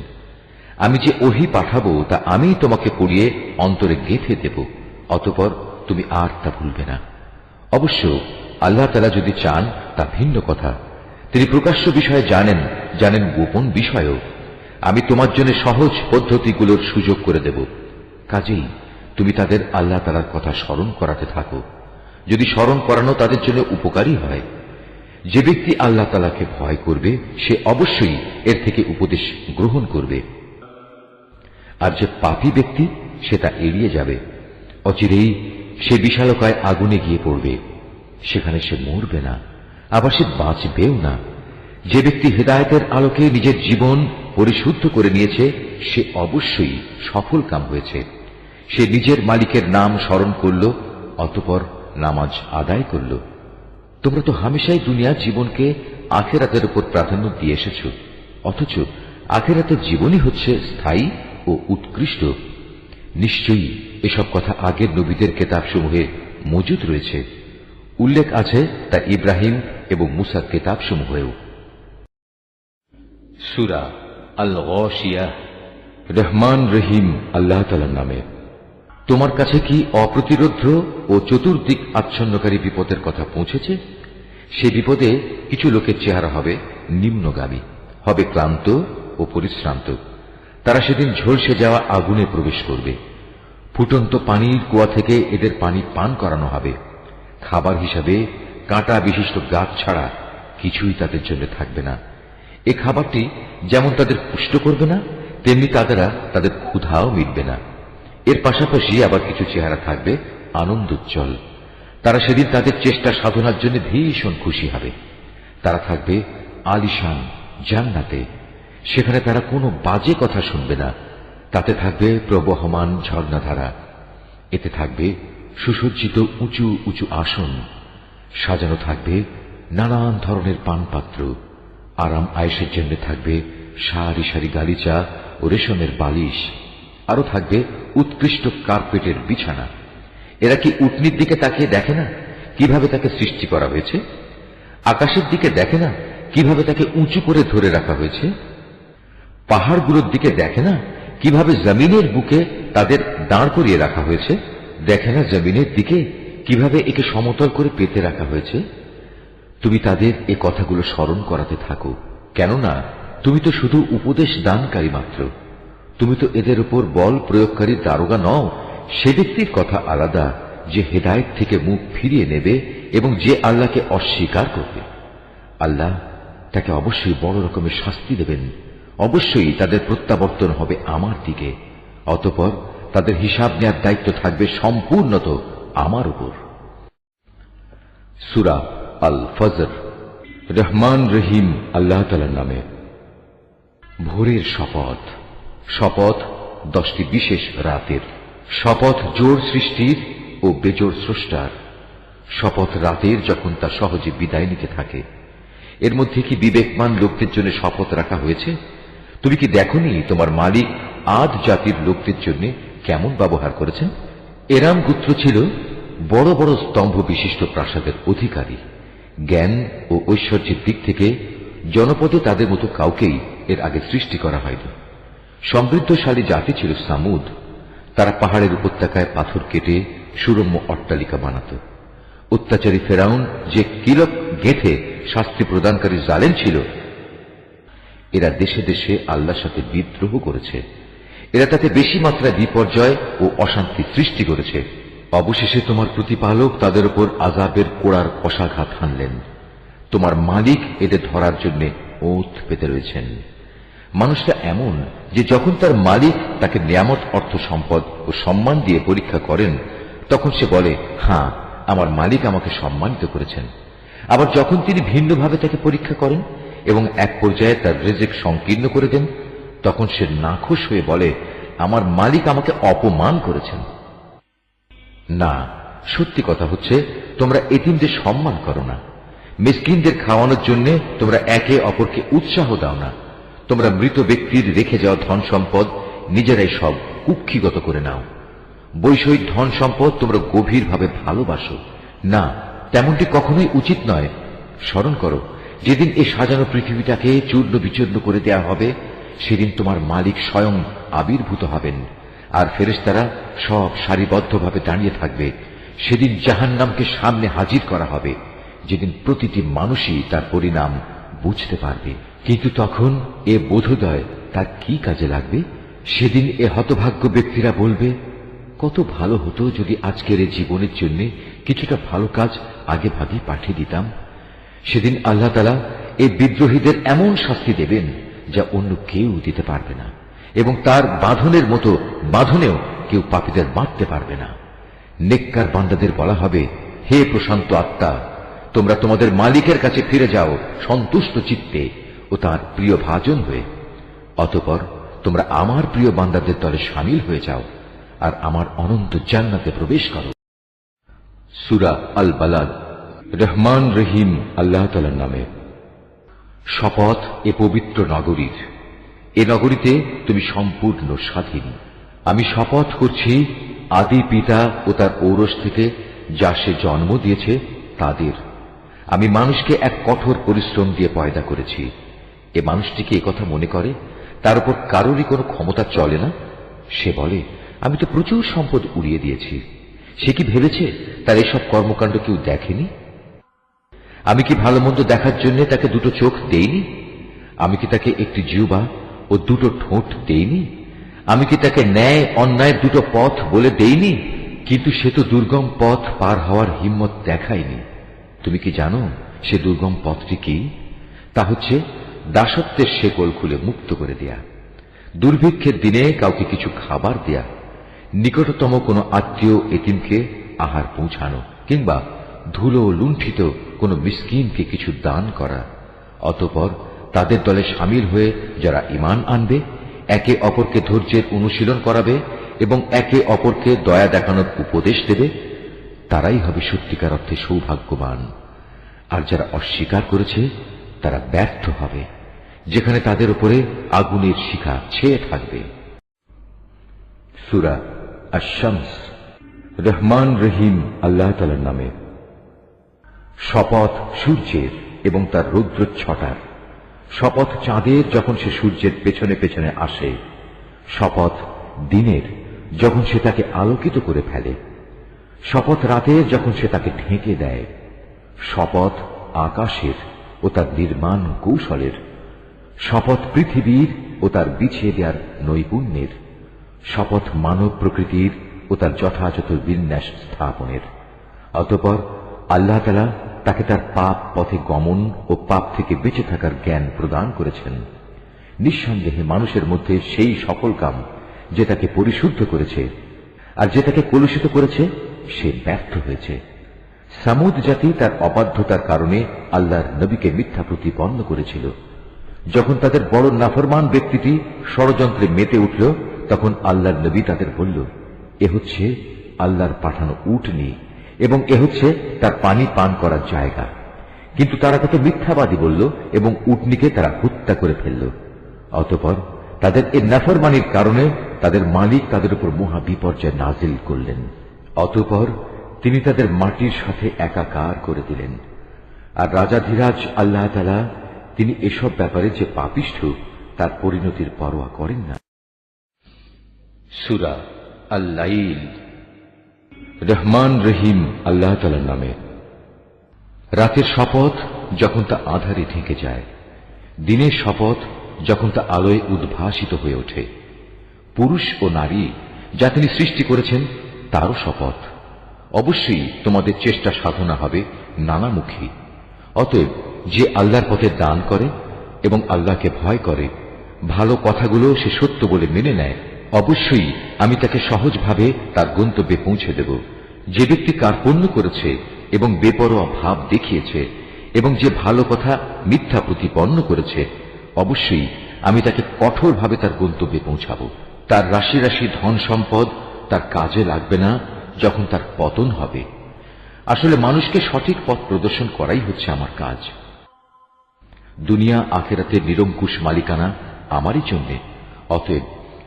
আমি যে ওহী পাঠাবো তা আমি তোমাকে পড়িয়ে অন্তরে গেঁথে দেব, অতঃপর তুমি আর তা ভুলবে না। অবশ্য আল্লাহ তাআলা যদি চান তা ভিন্ন কথা। তিনি প্রকাশ্য বিষয়ে জানেন, জানেন গোপন বিষয়ও। আমি তোমার জন্য সহজ পদ্ধতিগুলোর সুযোগ করে দেব। কাজেই তুমি তাদের আল্লাহ তাআলার কথা স্মরণ করাতে থাকো, যদি স্মরণ করানো তাদের জন্য উপকারী হয়। যে ব্যক্তি আল্লাহ তাআলাকে ভয় করবে সে অবশ্যই এর থেকে উপদেশ গ্রহণ করবে, আর যে পাপী ব্যক্তি সে তা এড়িয়ে যাবে। অচিরেই সে বিশালকায় আগুনে গিয়ে পড়বে, সেখানে সে মরবে না, আবার সে বাঁচবেও না। যে ব্যক্তি হেদায়েতের আলোকে নিজের জীবন পরিশুদ্ধ করে নিয়েছে সে অবশ্যই সফল কাম হয়েছে। সে নিজের মালিকের নাম স্মরণ করল, অতঃপর নামাজ আদায় করল। তোমরা তো হামেশাই দুনিয়ার জীবনকে আখিরাতের উপর প্রাধান্য দিয়ে এসেছ, অথচ আখিরাতের জীবনই হচ্ছে স্থায়ী ও উৎকৃষ্ট। নিশ্চয়ই এসব কথা আগের নবীদের কেতাবসমূহে মজুদ রয়েছে, উল্লেখ আছে তা ইব্রাহিম এবং মুসার কেতাবসমূহেও। সূরা আল গাশিয়াহ। রহমান রহিম আল্লাহ তাআলার নামে। তোমার কাছে কি অপ্রতিরোধ্য ও চতুর্দিক আচ্ছন্নকারী বিপদের কথা পৌঁছেছে? সে বিপদে কিছু লোকের চেহারা হবে নিম্নগামী, হবে ক্লান্ত ও পরিশ্রান্ত। তারা সেদিন ঝলসে যাওয়া আগুনে প্রবেশ করবে। ফুটন্ত পানির কুয়া থেকে এদের পানি পান করানো হবে। খাবার হিসাবে কাঁটা বিশিষ্ট গাছ ছাড়া কিছুই তাদের জন্য থাকবে না। এ খাবারটি যেমন তাদের পুষ্ট করবে না, তেমনি তাদের ক্ষুধাও মিটবে না। এর পাশাপাশি আবার কিছু চেহারা থাকবে আনন্দোজ্জ্বল। তারা সেদিন তাদের চেষ্টা সাধনার জন্য ভীষণ খুশি হবে। তারা থাকবে আলিশান জান্নাতে, সেখানে তারা কোনো বাজে কথা শুনবে না। তাতে থাকবে প্রবহমান ঝর্ণাধারা, এতে থাকবে সুসজ্জিত উঁচু উঁচু আসন, সাজানো থাকবে নানান ধরনের পানপাত্র। আরাম আয়েশের জন্য থাকবে সারি সারি গালিচা ও রেশমের বালিশ, আরো থাকবে উৎকৃষ্ট কার্পেটের বিছানা। এরা কি উটনির দিকে তাকিয়ে দেখে না কিভাবে তাকে সৃষ্টি করা হয়েছে? আকাশের দিকে দেখে না কিভাবে তাকে উঁচু করে ধরে রাখা হয়েছে? পাহাড়গুলোর দিকে দেখে না কিভাবে জমিনের বুকে তাদের দাঁড় করিয়ে রাখা হয়েছে? দেখে না জমিনের দিকে কিভাবে একে সমতল করে পেতে রাখা হয়েছে? তুমি তাদের এ কথাগুলো স্মরণ করাতে থাকো, কেননা তুমি তো শুধু উপদেশ দানকারী মাত্র। তুমি তো এদের উপর বল প্রয়োগকারী দারোগা নও। সে ব্যক্তির কথা আলাদা যে হেদায়েত থেকে মুখ ফিরিয়ে নেবে এবং যে আল্লাহকে অস্বীকার করবে। আল্লাহ তাকে অবশ্যই বড় রকমের শাস্তি দেবেন। অবশ্যই তাদের প্রত্যাবর্তন হবে আমার দিকে। অতঃপর তাদের হিসাব নেওয়ার দায়িত্ব থাকবে সম্পূর্ণত আমার উপর। সূরা আল ফজর। রহমান রহিম আল্লাহ তাআলার নামে। ভোরের শপথ। শপথ 10টি বিশেষ রাতের। শপথ জোর সৃষ্টির ও বেজোর স্রষ্টার। শপথ রাতের যখন তা সহজে বিদায় নিতে থাকে। এর মধ্যে কি বিবেকমান লোকদের জন্য শপথ রাখা হয়েছে? তুমি কি দেখনি তোমার মালিক আদ জাতির লোকদের জন্য কেমন ব্যবহার করেছেন? এরাম গোত্র ছিল বড় বড় স্তম্ভ বিশিষ্ট প্রাসাদের অধিকারী। জ্ঞান ও ঐশ্বর্যের দিক থেকে জনপদে তাদের মতো কাউকেই এর আগে সৃষ্টি করা হয়নি। সমৃদ্ধশালী জাতি ছিল সামুদ। তারা পাহাড়ের উপত্যকায় পাথর কেটে সুরম্য অট্টালিকা বানাত। অত্যাচারী ফেরাউন যে কিলক গেঁথে শাস্তি প্রদানকারী জালেম ছিল। এরা দেশে দেশে আল্লাহর সাথে বিদ্রোহ করেছে। এরা তাতে বেশি মাত্রায় বিপর্যয় ও অশান্তি সৃষ্টি করেছে। অবশেষে তোমার প্রতিপালক তাদের উপর আযাবের কোড়ার কষাঘাত হানলেন। তোমার মালিক এদের ধরার জন্য ওঁত পেতে রয়েছেন। মানুষটা এমন যে যখন তার মালিক তাকে নিয়ামত, অর্থ সম্পদ ও সম্মান দিয়ে পরীক্ষা করেন, তখন সে বলে, হ্যাঁ, আমার মালিক আমাকে সম্মানিত করেছেন। আবার যখন তিনি ভিন্নভাবে তাকে পরীক্ষা করেন এবং এক পর্যায়ে তার রিজিক সংকীর্ণ করে দেন, তখন সে নাখুশ হয়ে বলে, আমার মালিক আমাকে অপমান করেছেন। না, সত্যি কথা হচ্ছে তোমরা এতিমদের সম্মান করো না। মিসকিনদের খাওয়ানোর জন্য তোমরা একে অপরকে উৎসাহ দাও না। তোমরা মৃত ব্যক্তির রেখে যাওয়া ধন সম্পদ নিজেরাই সব কুক্ষিগত করে নাও। বৈষয়িক ধন সম্পদ তোমরা গভীরভাবে ভালোবাসো না, তেমনটি কখনোই উচিত নয়। স্মরণ করো, যেদিন এই সাজানো পৃথিবীটাকে চূর্ণ বিচূর্ণ করে দেয়া হবে, সেদিন তোমার মালিক স্বয়ং আবির্ভূত হবেন, আর ফেরেশতারা সব সারিবদ্ধভাবে দাঁড়িয়ে থাকবে। সেদিন জাহান্নামকে সামনে হাজির করা হবে, যেদিন প্রতিটি মানুষই তার পরিণাম বুঝতে পারবে। কিন্তু তখন এ বোধোদয় তার কি কাজে লাগবে? সেদিন এ হতভাগ্য ব্যক্তিরা বলবে, কত ভালো হতো যদি আজকের এই জীবনের জন্য কিছুটা ভালো কাজ আগে ভাগে পাঠিয়ে দিতাম। সেদিন আল্লাহ তাআলা এই বিদ্রোহীদের এমন শাস্তি দেবেন যা অন্য কেউ দিতে পারবে না, এবং তার বাঁধনের মতো বাঁধনেও কেউ পাপীদের বাঁধতে পারবে না। নেককার বান্দাদের বলা হবে, হে প্রশান্ত আত্মা, তোমরা তোমাদের মালিকের কাছে ফিরে যাও সন্তুষ্ট চিত্তে ও তার প্রিয় ভাজন হয়ে। অতঃপর তোমরা আমার প্রিয় বান্দাদের দলে শামিল হয়ে যাও আর আমার অনন্ত জান্নাতে প্রবেশ করো। সূরা আল বালাদ। রহমান রহিম আল্লাহ তাআলার নামে। শপথ এ পবিত্র নগরীর, এ নগরীতে তুমি সম্পূর্ণ স্বাধীন। আমি শপথ করছি আদি পিতা ও তার ঔরস থেকে যা সে জন্ম দিয়েছে তাদের। আমি মানুষকে এক কঠোর পরিশ্রম দিয়ে পয়দা করেছি। এ মানুষটিকে একথা মনে করে তার উপর কারোরই কোনো ক্ষমতা চলে না? সে বলে, আমি তো প্রচুর সম্পদ উড়িয়ে দিয়েছি। সে কি ভেবেছে তার এসব কর্মকাণ্ড কেউ দেখেনি? আমি কি ভালো মন্দ দেখার জন্য তাকে দুটো চোখ দেইনি? আমি কি তাকে একটি জিহ্বা ও দুটো ঠোঁট দেইনি? আমি কি তাকে ন্যায় অন্যায়ের দুটো পথ বলে দেইনি? কিন্তু সে তো দুর্গম পথ পার হওয়ার হিম্মত দেখায়নি। তুমি কি জানো সে দুর্গম পথটি কি? তা হচ্ছে দাসত্বের শেকল খুলে মুক্ত করে দেয়া, দুর্ভিক্ষের দিনে কাউকে কিছু খাবার দেয়া, নিকটতম কোনো আত্মীয় এতিমকে আহার পৌঁছানো, কিংবা ধুলো লুণ্ঠিত কোনো মিসকিনকে কিছু দান করা। অতঃপর তাদের দলে সামিল হয়ে যারা ঈমান আনবে, একে অপরকে ধৈর্যের অনুশীলন করাবে এবং একে অপরকে দয়া দেখানোর উপদেশ দেবে, তারাই হবে সত্যিকার অর্থে সৌভাগ্যবান। আর যারা অস্বীকার করেছে তারা ব্যর্থ হবে, যেখানে তাদের উপরে আগুনের শিখা ছেয়ে থাকবে। সূরা আশ-শামস। রহমান রহিম আল্লাহ তাআলার নামে। শপথ সূর্যের এবং তার রৌদ্রচ্ছটার। শপথ চাঁদের যখন সে সূর্যের পেছনে পেছনে আসে। শপথ দিনের যখন সে তাকে আলোকিত করে ফেলে। শপথ রাতের যখন সে তাকে ঢেকে দেয়। শপথ আকাশের ও তার নির্মাণ কৌশলের। শপথ পৃথিবীর ও তার বিছিয়ে দেওয়ার নৈপুণ্যের। শপথ মানব প্রকৃতির ও তার যথাযথ বিন্যাস স্থাপনের। অতঃপর আল্লাহ তাআলা তাকে তার পাপ পথে গমন ও পাপ থেকে বেঁচে থাকার জ্ঞান প্রদান করেছেন। নিঃসন্দেহে মানুষের মধ্যে সেই সকল কাম যে তাকে পরিশুদ্ধ করেছে, আর যে তাকে কলুষিত করেছে সে ব্যর্থ হয়েছে। সামুদ জাতি তার অবাধ্যতার কারণে আল্লাহর নবীকে মিথ্যা প্রতিপন্ন করেছিল। যখন তাদের বড় নাফরমান ব্যক্তিটি ষড়যন্ত্রে মেতে উঠল, তখন আল্লাহর নবী তাদের বলল, এ হচ্ছে আল্লাহর পাঠানো উটনী এবং এ হচ্ছে তার পানি পান করার জায়গা। কিন্তু তারা তাকে মিথ্যাবাদী বলল এবং উটনীকে তারা হত্যা করে ফেলল। অতঃপর তাদের এ নাফরমানির কারণে তাদের মালিক তাদের উপর মহা বিপর্যয় নাজিল করলেন। অতঃপর তিনি তাদের মাটির সাথে একাকার করে দিলেন। আর রাজাধিরাজ আল্লাহ তাআলা তিনি এসব ব্যাপারে যে পাপিষ্ঠ তার পরিণতির পরোয়া করেন না। সূরা আল-লাইল। রহমান রহিম আল্লাহ তাআলার নামে। রাতের শপথ যখন তা আঁধারে ঢেকে যায়। দিনের শপথ যখন তা আলোয় উদ্ভাসিত হয়ে ওঠে। পুরুষ ও নারী যা তিনি সৃষ্টি করেছেন তারও শপথ। অবশ্যই তোমাদের চেষ্টা সাধনা হবে নানামুখী। অতএব যে আল্লাহর পথে দান করে এবং আল্লাহকে ভয় করে, ভালো কথাগুলো সে সত্য বলে মেনে নেয়, অবশ্যই আমি তাকে সহজভাবে তার গন্তব্যে পৌঁছে দেব। যে ব্যক্তি কার্পণ্য করেছে এবং বেপরোয়া ভাব দেখিয়েছে এবং যে ভালো কথা মিথ্যা প্রতিপন্ন করেছে, অবশ্যই আমি তাকে কঠোরভাবে তার গন্তব্যে পৌঁছাব। তার রাশি রাশি ধন সম্পদ তার কাজে লাগবে না যখন তার পতন হবে। আসলে মানুষকে সঠিক পথ প্রদর্শন করাই হচ্ছে আমার কাজ। দুনিয়া আখিরাতের নিরঙ্কুশ মালিকানা আমারই জন্য। অতএব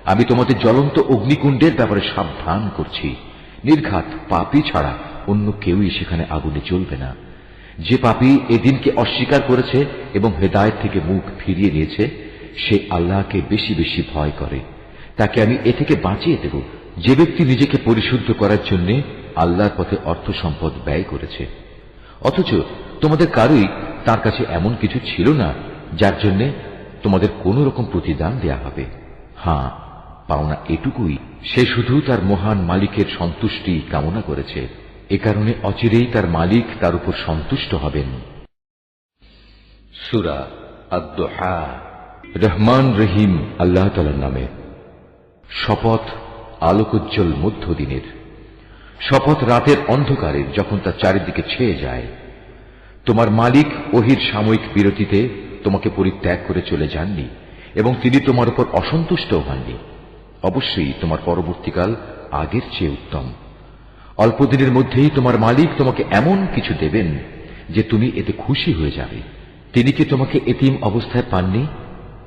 আমি তোমাদের জ্বলন্ত অগ্নিকুণ্ডের ব্যাপারে সাবধান করছি। নির্ঘাত পাপী ছাড়া অন্য কেউই সেখানে আগুনে জ্বলবে না। যে পাপী এদিনকে অস্বীকার করেছে এবং হেদায়েত থেকে মুখ ফিরিয়ে নিয়েছে, সে আল্লাহকে বেশি বেশি ভয় করে, তাকে আমি এ থেকে বাঁচিয়ে দেব। যে ব্যক্তি নিজেকে পরিশুদ্ধ করার জন্য আল্লাহর পথে অর্থ সম্পদ ব্যয় করেছে, অথচ তোমাদের কারোই তার কাছে এমন কিছু ছিল না যার জন্য তোমাদের কোন রকম প্রতিদান দেয়া হবে। হ্যাঁ, পাওনা এটুকুই, সে শুধু তার মহান মালিকের সন্তুষ্টি কামনা করেছে। এ কারণে অচিরেই তার মালিক তার উপর সন্তুষ্ট হবেন। সূরা আদ-দুহা। রহমান রহিম আল্লাহ তাআলার নামে। শপথ আলোকোজ্জ্বল মধ্যদিনের। শপথ রাতের অন্ধকারের যখন তা চারিদিকে ছেয়ে যায়। তোমার মালিক ওহীর সাময়িক বিরতিতে তোমাকে পরিত্যাগ করে চলে যাননি এবং তিনি তোমার উপর অসন্তুষ্ট হননি। অবশ্যই তোমার পরবর্তীকাল আগের চেয়ে উত্তম। অল্পদিনের মধ্যেই তোমার মালিক তোমাকে এমন কিছু দেবেন যে তুমি এতে খুশি হয়ে যাবে। তিনি কি তোমাকে এতিম অবস্থায় পাননি?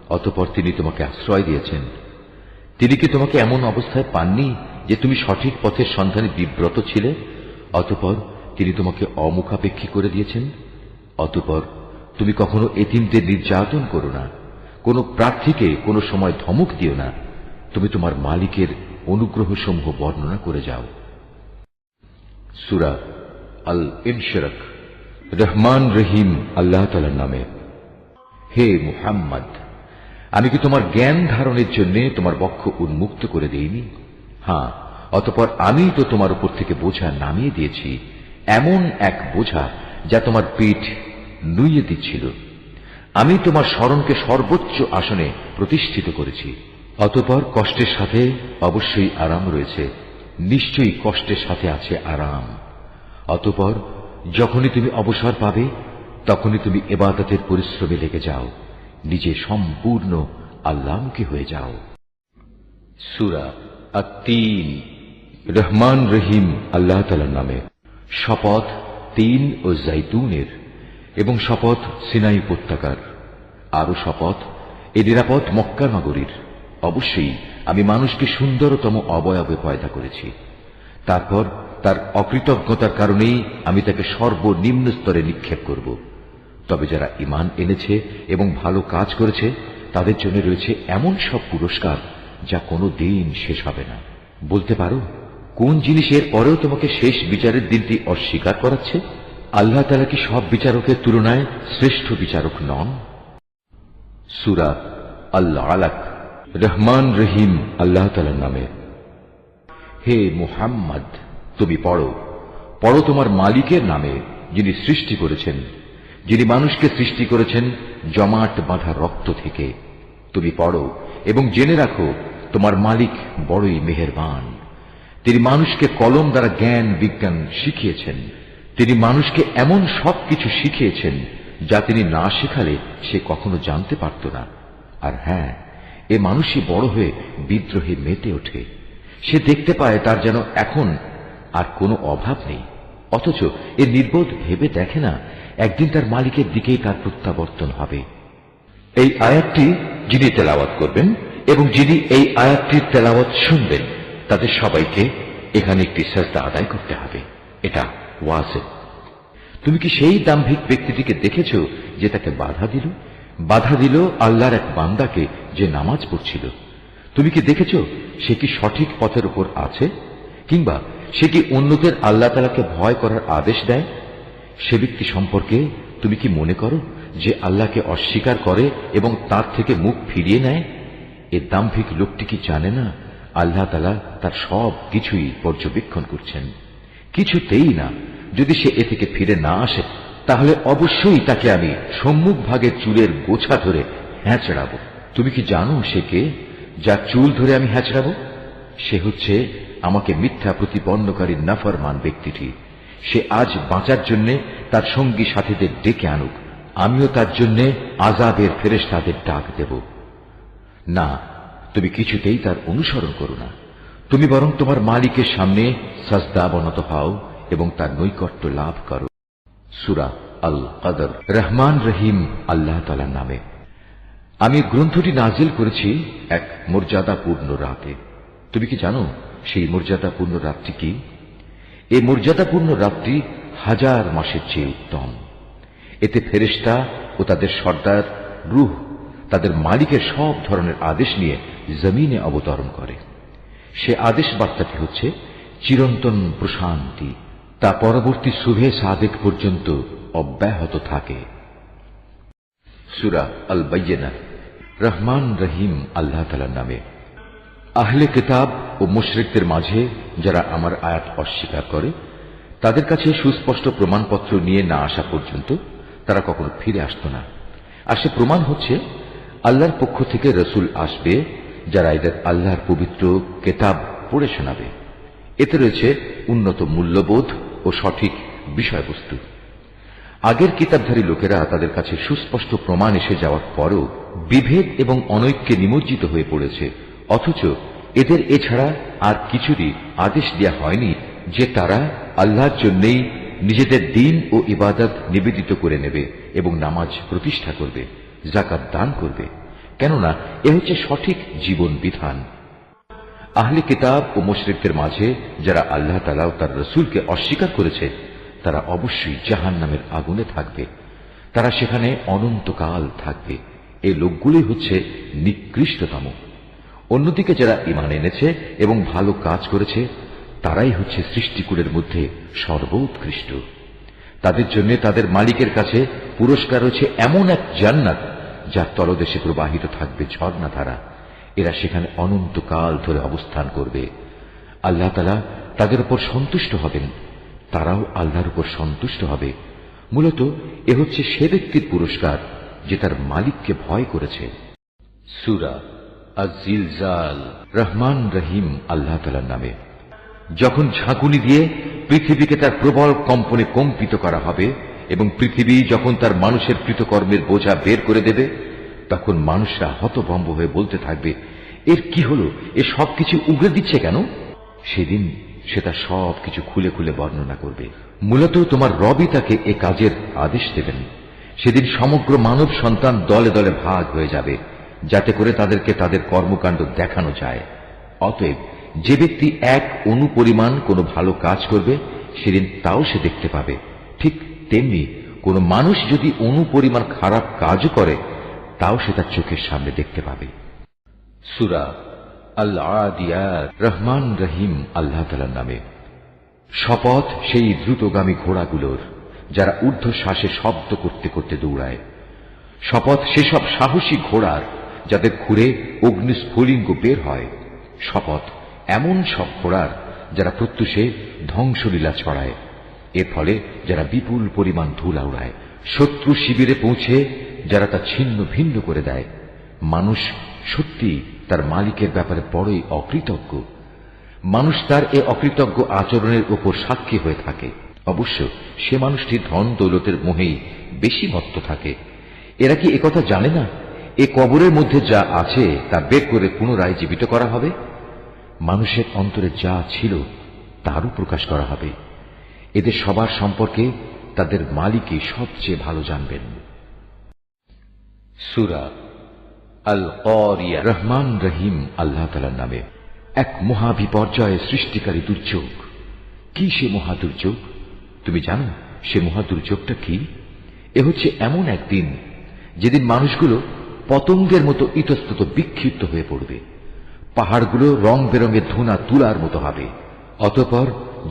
অতঃপর তিনি তোমাকে আশ্রয় দিয়েছেন। তিনি কি তোমাকে এমন অবস্থায় পাননি যে তুমি সঠিক পথের সন্ধানে বিব্রত ছিলে? অতঃপর তিনি তোমাকে অমুখাপেক্ষী করে দিয়েছেন। অতঃপর তুমি কখনো এতিমদের নির্যাতন করো না, কোন প্রার্থীকে কোনো সময় ধমক দিও না। তুমি তোমার মালিকের অনুগ্রহসমূহ বর্ণনা করে যাও। সূরা আল ইনশিরাক। রহমান রহিম আল্লাহ তাআলার নামে। হে মুহাম্মদ, আমি কি তোমার জ্ঞান ধারণের জন্য তোমার বক্ষ উন্মুক্ত করে দেইনি? হ্যাঁ, অতঃপর আমি তো তোমার উপর থেকে বোঝা নামিয়ে দিয়েছি, এমন এক বোঝা যা তোমার পিঠ নুইয়ে দিচ্ছিল। আমি তোমার স্মরণকে সর্বোচ্চ আসনে প্রতিষ্ঠিত করেছি। অতঃপর কষ্টের সাথে অবশ্যই আরাম রয়েছে, নিশ্চয়ই কষ্টের সাথে আছে আরাম। অতঃপর যখনই তুমি অবসর পাবে তখনই তুমি ইবাদতের পরিশ্রমে লেগে যাও, নিজে সম্পূর্ণ আল্লাহমুখী হয়ে যাও। সূরা আত-তিন। রহমান রহিম আল্লাহ তাআলার নামে। শপথ তিন ও জাইতুনের, এবং শপথ সিনাই উপত্যকার, আরো শপথ এ নিরাপদ মক্কা নগরীর। অবশ্যই আমি মানুষকে সুন্দরতম অবয়বে পয়দা করেছি। তারপর তার অকৃতজ্ঞতার কারণেই আমি তাকে সর্বনিম্ন স্তরে নিক্ষেপ করব। তবে যারা ঈমান এনেছে এবং ভালো কাজ করেছে তাদের জন্য রয়েছে এমন সব পুরস্কার যা কোনো দিন শেষ হবে না। বলতে পারো, কোন জিনিসের পরেও তোমাকে শেষ বিচারের দিনটি অস্বীকার করাচ্ছে? আল্লাহ তাআলা কি সব বিচারকের তুলনায় শ্রেষ্ঠ বিচারক নন? সূরা আল আলাক। রহমান রহিম আল্লাহ তাআলার নামে। হে মুহাম্মদ, তুমি পড়ো তোমার মালিকের নামে, যিনি সৃষ্টি করেছেন, যিনি মানুষকে সৃষ্টি করেছেন জমাট বাঁধা রক্ত থেকে। তুমি পড়ো এবং জেনে রাখো তোমার মালিক বড়ই মেহেরবান। তিনি মানুষকে কলম দ্বারা জ্ঞান বিজ্ঞান শিখিয়েছেন। তিনি মানুষকে এমন সব কিছু শিখিয়েছেন যা তিনি না শেখালে সে কখনো জানতে পারত না। আর হ্যাঁ, এ মানুষই বড় হয়ে বিদ্রোহে মেতে ওঠে। সে দেখতে পায় তার যেন এখন আর কোনো অভাব নেই, অথচ এ নির্বোধ ভেবে দেখে না একদিন তার মালিকের দিকেই তার প্রত্যাবর্তন হবে। এই আয়াতটি যিনি তেলাওয়াত করবেন এবং যিনি এই আয়াতটির তেলাওয়াত শুনবেন তাদের সবাইকে এখানে একটি সাজদা আদায় করতে হবে। এটা ওয়াজিব। তুমি কি সেই দাম্ভিক ব্যক্তিটিকে দেখেছ যে তাকে বাধা দিল আল্লাহর এক বান্দাকে যে নামাজ পড়ছিল? তুমি কি দেখেছ সে কি সঠিক পথের উপর আছে, কিংবা সে কি অন্যদের আল্লাহ তাআলাকে ভয় করার আদেশ দেয়? সে ব্যক্তি সম্পর্কে তুমি কি মনে করো যে আল্লাহকে অস্বীকার করে এবং তার থেকে মুখ ফিরিয়ে নেয়? এ দাম্ভিক লোকটি কি জানে না আল্লাহ তাআলা তার সব কিছুই পর্যবেক্ষণ করছেন? কিছুতেই না। যদি সে এ থেকে ফিরে না আসে তাহলে অবশ্যই তাকে আমি সম্মুখ ভাগের চুলের গোছা ধরে হ্যাঁচড়াবো। তুমি কি জানো সে কে, যার চুল ধরে আমি হ্যাঁচড়াবো? সে হচ্ছে আমাকে মিথ্যা প্রতিপন্নকারী নাফরমান ব্যক্তিটি। সে আজ বাঁচার জন্য তার সঙ্গী সাথীদের ডেকে আনুক, আমিও তার জন্য আযাবের ফেরেশতাদের ডাক দেব। না, তুমি কিছুতেই তার অনুসরণ করো না। তুমি বরং তোমার মালিকের সামনে সাজদা অবনত হও এবং তার নৈকট্য লাভ করো। সূরা আল কদর। রহমান রহিম আল্লাহ তাআলার নামে। আমি গ্রন্থটি নাজিল করেছি এক মর্যাদাপূর্ণ রাতে। তুমি কি জানো সেই মর্যাদাপূর্ণ রাতটি কি? এই মর্যাদাপূর্ণ রাতটি 1000 মাসের চেয়ে উত্তম। এতে ফেরেশতা ও তাদের সর্দার রূহ তাদের মালিকের সব ধরনের আদেশ নিয়ে জমিনে অবতরণ করে। সে আদেশ বার্তাটি হচ্ছে চিরন্তন প্রশান্তি, তা পরবর্তী শুভে সাদেক পর্যন্ত অব্যাহত থাকে। সূরা আল বাইয়িনা। রহমান রহিম আল্লাহ তাআলার নামে। আহলে কিতাব ও মুশরিকদের মাঝে যারা আমার আয়াত অস্বীকার করে তাদের কাছে সুস্পষ্ট প্রমাণপত্র নিয়ে না আসা পর্যন্ত তারা কখনো ফিরে আসত না। আর সে প্রমাণ হচ্ছে আল্লাহর পক্ষ থেকে রসুল আসবে যারা এদের আল্লাহর পবিত্র কিতাব পড়ে শোনাবে। এতে রয়েছে উন্নত মূল্যবোধ ও সঠিক বিষয়বস্তু। আগের কিতাবধারী লোকেরা তাদের কাছে সুস্পষ্ট প্রমাণ এসে যাওয়ার পরও বিভেদ এবং অনৈক্যে নিমজ্জিত হয়ে পড়েছে, অথচ এদের এছাড়া আর কিছুরই আদেশ দেয়া হয়নি যে তারা আল্লাহর জন্যই নিজেদের দ্বীন ও ইবাদত নিবেদিত করে নেবে এবং নামাজ প্রতিষ্ঠা করবে, যাকাত দান করবে, কেননা এ হচ্ছে সঠিক জীবন বিধান। আহলে কিতাব ও মুশরিকদের মাঝে যারা আল্লাহ তাআলা ও তার রাসূলকে অস্বীকার করেছে তারা অবশ্যই জাহান্নামের আগুনে থাকবে, তারা সেখানে অনন্তকাল থাকবে। এই লোকগুলোই হচ্ছে নিকৃষ্টতম। অন্যদিকে যারা ঈমান এনেছে এবং ভালো কাজ করেছে তারাই হচ্ছে সৃষ্টিকুলের মধ্যে সর্বোৎকৃষ্ট। তাদের জন্য তাদের মালিকের কাছে পুরস্কার রয়েছে এমন এক জান্নাত যার তলদেশে প্রবাহিত থাকবে ঝর্ণাধারা। এরা সেখানে অনন্তকাল ধরে অবস্থান করবে। আল্লাহ তাআলা তাদের উপর সন্তুষ্ট হবেন, তারাও আল্লাহর উপর সন্তুষ্ট হবে। মূলত এ হচ্ছে সে ব্যক্তির পুরস্কার যে তার মালিককে ভয় করেছে। সূরা আয-জিলজাল। রহমান রহিম আল্লাহ তাআলার নামে। যখন ঝাঁকুনি দিয়ে পৃথিবীকে তার প্রবল কম্পনে কম্পিত করা হবে এবং পৃথিবী যখন তার মানুষের কৃতকর্মের বোঝা বের করে দেবে, তখন মানুষরা হতভম্ব হয়ে বলতে থাকবে, এর কি হলো, এ সবকিছু উগড়ে দিচ্ছে কেন? সেদিন সে তার সবকিছু খুলে খুলে বর্ণনা করবে। মূলত তোমার রবই তাকে এ কাজের আদেশ দেবেন। সেদিন সমগ্র মানব সন্তান দলে দলে ভাগ হয়ে যাবে, যাতে করে তাদেরকে তাদের কর্মকাণ্ড দেখানো যায়। অতএব যে ব্যক্তি এক অণু পরিমাণ কোনো ভালো কাজ করবে সেদিন তাও সে দেখতে পাবে। ঠিক তেমনি কোনো মানুষ যদি অণু পরিমাণ খারাপ কাজও করে তাও সে তার চোখের সামনে দেখতে পাবে। সূরা আল-আদিয়াত। রহমান রহিম আল্লাহ তাআলার নামে। শপথ সেই দ্রুতগামী ঘোড়াগুলোর যারা ঊর্ধ্বশ্বাসে শব্দ করতে করতে দৌড়ায়। শপথ সেসব সাহসী ঘোড়ার যাদের খুরে অগ্নিস্ফুলিঙ্গ বের হয়। শপথ এমন সব ঘোড়ার যারা প্রত্যুষে ধ্বংসলীলা ছড়ায়। এর ফলে যারা বিপুল পরিমাণ ধুলা উড়ায়। শত্রু শিবিরে পৌঁছে যারা তা ছিন্ন ভিন্ন করে দেয়। মানুষ সত্যি তার মালিকের ব্যাপারে বড়ই অকৃতজ্ঞ। মানুষ তার এ অকৃতজ্ঞ আচরণের উপর সাক্ষী হয়ে থাকে। অবশ্য সে মানুষটি ধন দৌলতের মোহেই বেশি মত্ত থাকে। এরা কি একথা জানে না এ কবরের মধ্যে যা আছে তা বের করে পুনরায় জীবিত করা হবে? মানুষের অন্তরে যা ছিল তারও প্রকাশ করা হবে। এদের সবার সম্পর্কে তাদের মালিকই সবচেয়ে ভালো জানবেন। সূরা আল-কারিয়া। রহমান রহিম আল্লাহ তাআলার নামে। এক মহাবিপর্যয় সৃষ্টিকারী দুর্যোগ। কি সে মহাদুর্যোগ? তুমি জানো সে মহাদুর্যোগটা কি? এ হচ্ছে এমন একদিন যেদিন মানুষগুলো পতঙ্গের মতো ইতস্তত বিক্ষিপ্ত হয়ে পড়বে। পাহাড়গুলো রং বেরঙের ধুনা তুলার মতো হবে। অতঃপর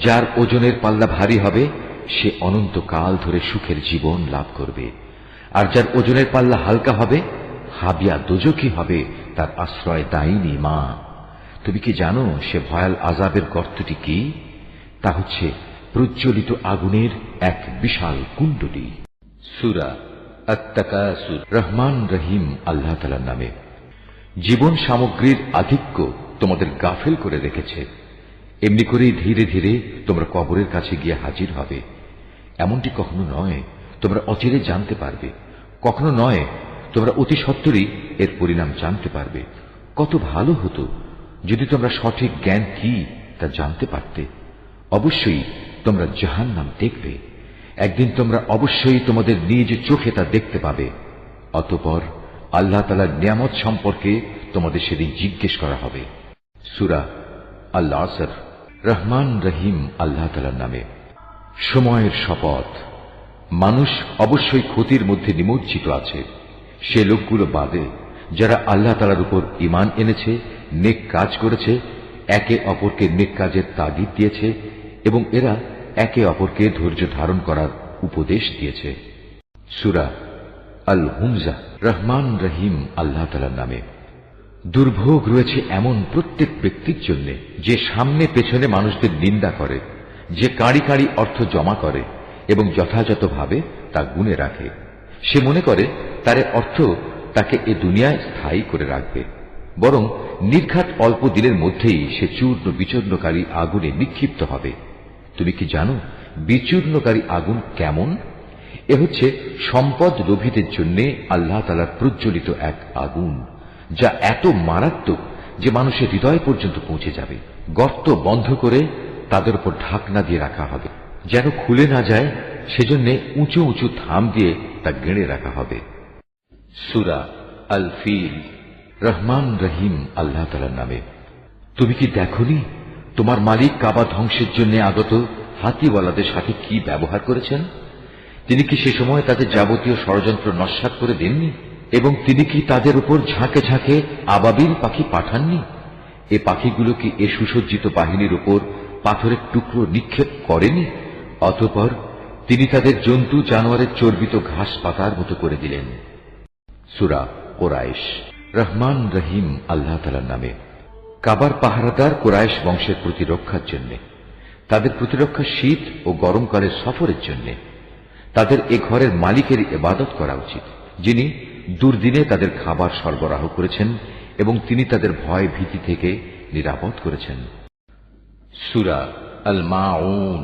যার ওজনের পাল্লা ভারী হবে সে অনন্তকাল ধরে সুখের জীবন লাভ করবে, আর যার ওজনের পাল্লা হালকা হবে হাবিয়া দোজখী হবে তার আশ্রয় দায়িনী মা। তুমি কি জানো সে ভয়াল আযাবের গর্তটি কি? তা হচ্ছে প্রজ্বলিত আগুনের এক বিশাল কুণ্ডলী। সূরা আত-তাকাসুর। রহমান রহিম আল্লাহ তাআলার নামে। জীবন সামগ্রীর আধিক্য তোমাদের গাফেল করে রেখেছে। এমনি করেই ধীরে ধীরে তোমরা কবরের কাছে গিয়ে হাজির হবে। এমনটি কখনো নয় তোমরা অচিরে জানতে পারবে, কখনো নয় তোমরা অতি সত্বরই এর পরিণাম জানতে পারবে। কত ভালো হতো যদি তোমরা সঠিক জ্ঞান কি তা জানতে পারতে। অবশ্যই তোমরা জাহান্নাম দেখবে। একদিন তোমরা অবশ্যই তোমাদের নিজ চোখে তা দেখতে পাবে। অতঃপর আল্লাহ তাআলার নিয়ামত সম্পর্কে তোমাদের সেদিন জিজ্ঞেস করা হবে। সূরা আল-আসর। রহমান রহিম আল্লাহ তাআলার নামে। সময়ের শপথ। মানুষ অবশ্যই ক্ষতির মধ্যে নিমজ্জিত আছে, সে লোকগুলো বাদে যারা আল্লাহ তাআলার উপর ঈমান এনেছে, নেক কাজ করেছে, একে অপরকে নেক কাজের তাগিদ দিয়েছে এবং এরা একে অপরকে ধৈর্য ধারণ করার উপদেশ দিয়েছে। সূরা আল-হুমজা। রহমান রহিম আল্লাহ তাআলার নামে। দুর্ভোগ রয়েছে এমন প্রত্যেক ব্যক্তির জন্য যে সামনে পেছনে মানুষদের নিন্দা করে, যে কাঁড়ি কাঁড়ি অর্থ জমা করে এবং যথাযথভাবে তা গুণে রাখে। সে মনে করে তার অর্থ তাকে এ দুনিয়ায় স্থায়ী করে রাখবে, বরং নির্ঘাত অল্প দিনের মধ্যেই সে চূর্ণ বিচূর্ণকারী আগুনে নিক্ষিপ্ত হবে। তুমি কি জানো বিচূর্ণকারী আগুন কেমন? এ হচ্ছে সম্পদ লোভীদের জন্য আল্লাহ তাআলার প্রজ্বলিত এক আগুন, যা এত মারাত্মক যে মানুষের হৃদয় পর্যন্ত পৌঁছে যাবে। গর্ত বন্ধ করে তাদের উপর ঢাকনা দিয়ে রাখা হবে, যেন খুলে না যায়, সেজন্য উঁচু উঁচু থাম দিয়ে তা গেড়ে রাখা হবে। সূরা আল ফিল। রহমান রহিম আল্লাহ তাআলার নামে। তুমি কি দেখনি তোমার মালিক কাবা ধ্বংসের জন্য আগত হাতিওয়ালাদের সাথে কি ব্যবহার করেছেন? তিনি কি সে সময় তাদের যাবতীয় ষড়যন্ত্র নস্যাৎ করে দেননি? এবং তিনি কি তাদের উপর ঝাঁকে ঝাঁকে আবাবিল পাখি পাঠাননি? এ পাখিগুলো কি এ সুসজ্জিত বাহিনীর উপর পাথরের টুকরো নিক্ষেপ করেনি? অতঃপর তিনি তাদের জন্তু জানোয়ারের চর্বিত ঘাস পাতার মতো করে দিলেন। সূরা কুরাইশ। রহমান রহিম আল্লাহ তাআলার নামে। কাবার পাহারাদার কুরাইশ বংশের প্রতিরক্ষার জন্য, তাদের প্রতিরক্ষা শীত ও গরমকালের সফরের জন্য তাদের এ ঘরের মালিকের ইবাদত করা উচিত, যিনি দুর্দিনে তাদের খাবার সরবরাহ করেছেন এবং তিনি তাদের ভয় ভীতি থেকে নিরাপদ করেছেন। সূরা আল মাউন।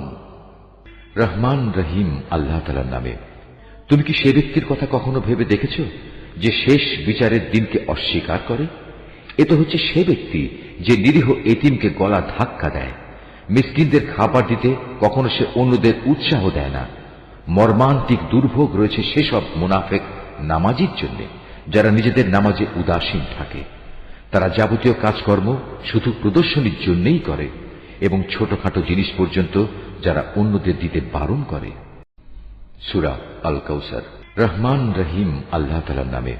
রহমান রহিম আল্লাহ তাআলার নামে। তুমি কি সে ব্যক্তির কথা কখনো ভেবে দেখেছ যে শেষ বিচারের দিনকে অস্বীকার করে? এ তো হচ্ছে সে ব্যক্তি যে নিরীহ এতিমকে গলা ধাক্কা দেয়, মিসকিনদের খাবার দিতে কখনো সে অন্যদের উৎসাহ দেয় না। মর্মান্তিক দুর্ভোগ রয়েছে সেসব মুনাফেক নামাজির জন্য, যারা নিজেদের নামাজে উদাসীন থাকে। তারা যাবতীয় কাজকর্ম শুধু প্রদর্শনীর জন্যই করে এবং ছোটখাটো জিনিস পর্যন্ত যারা অন্যদের দিতে বারণ করে। সূরা আল কাউসার। রহমান রহিম আল্লাহ তাআলার নামে।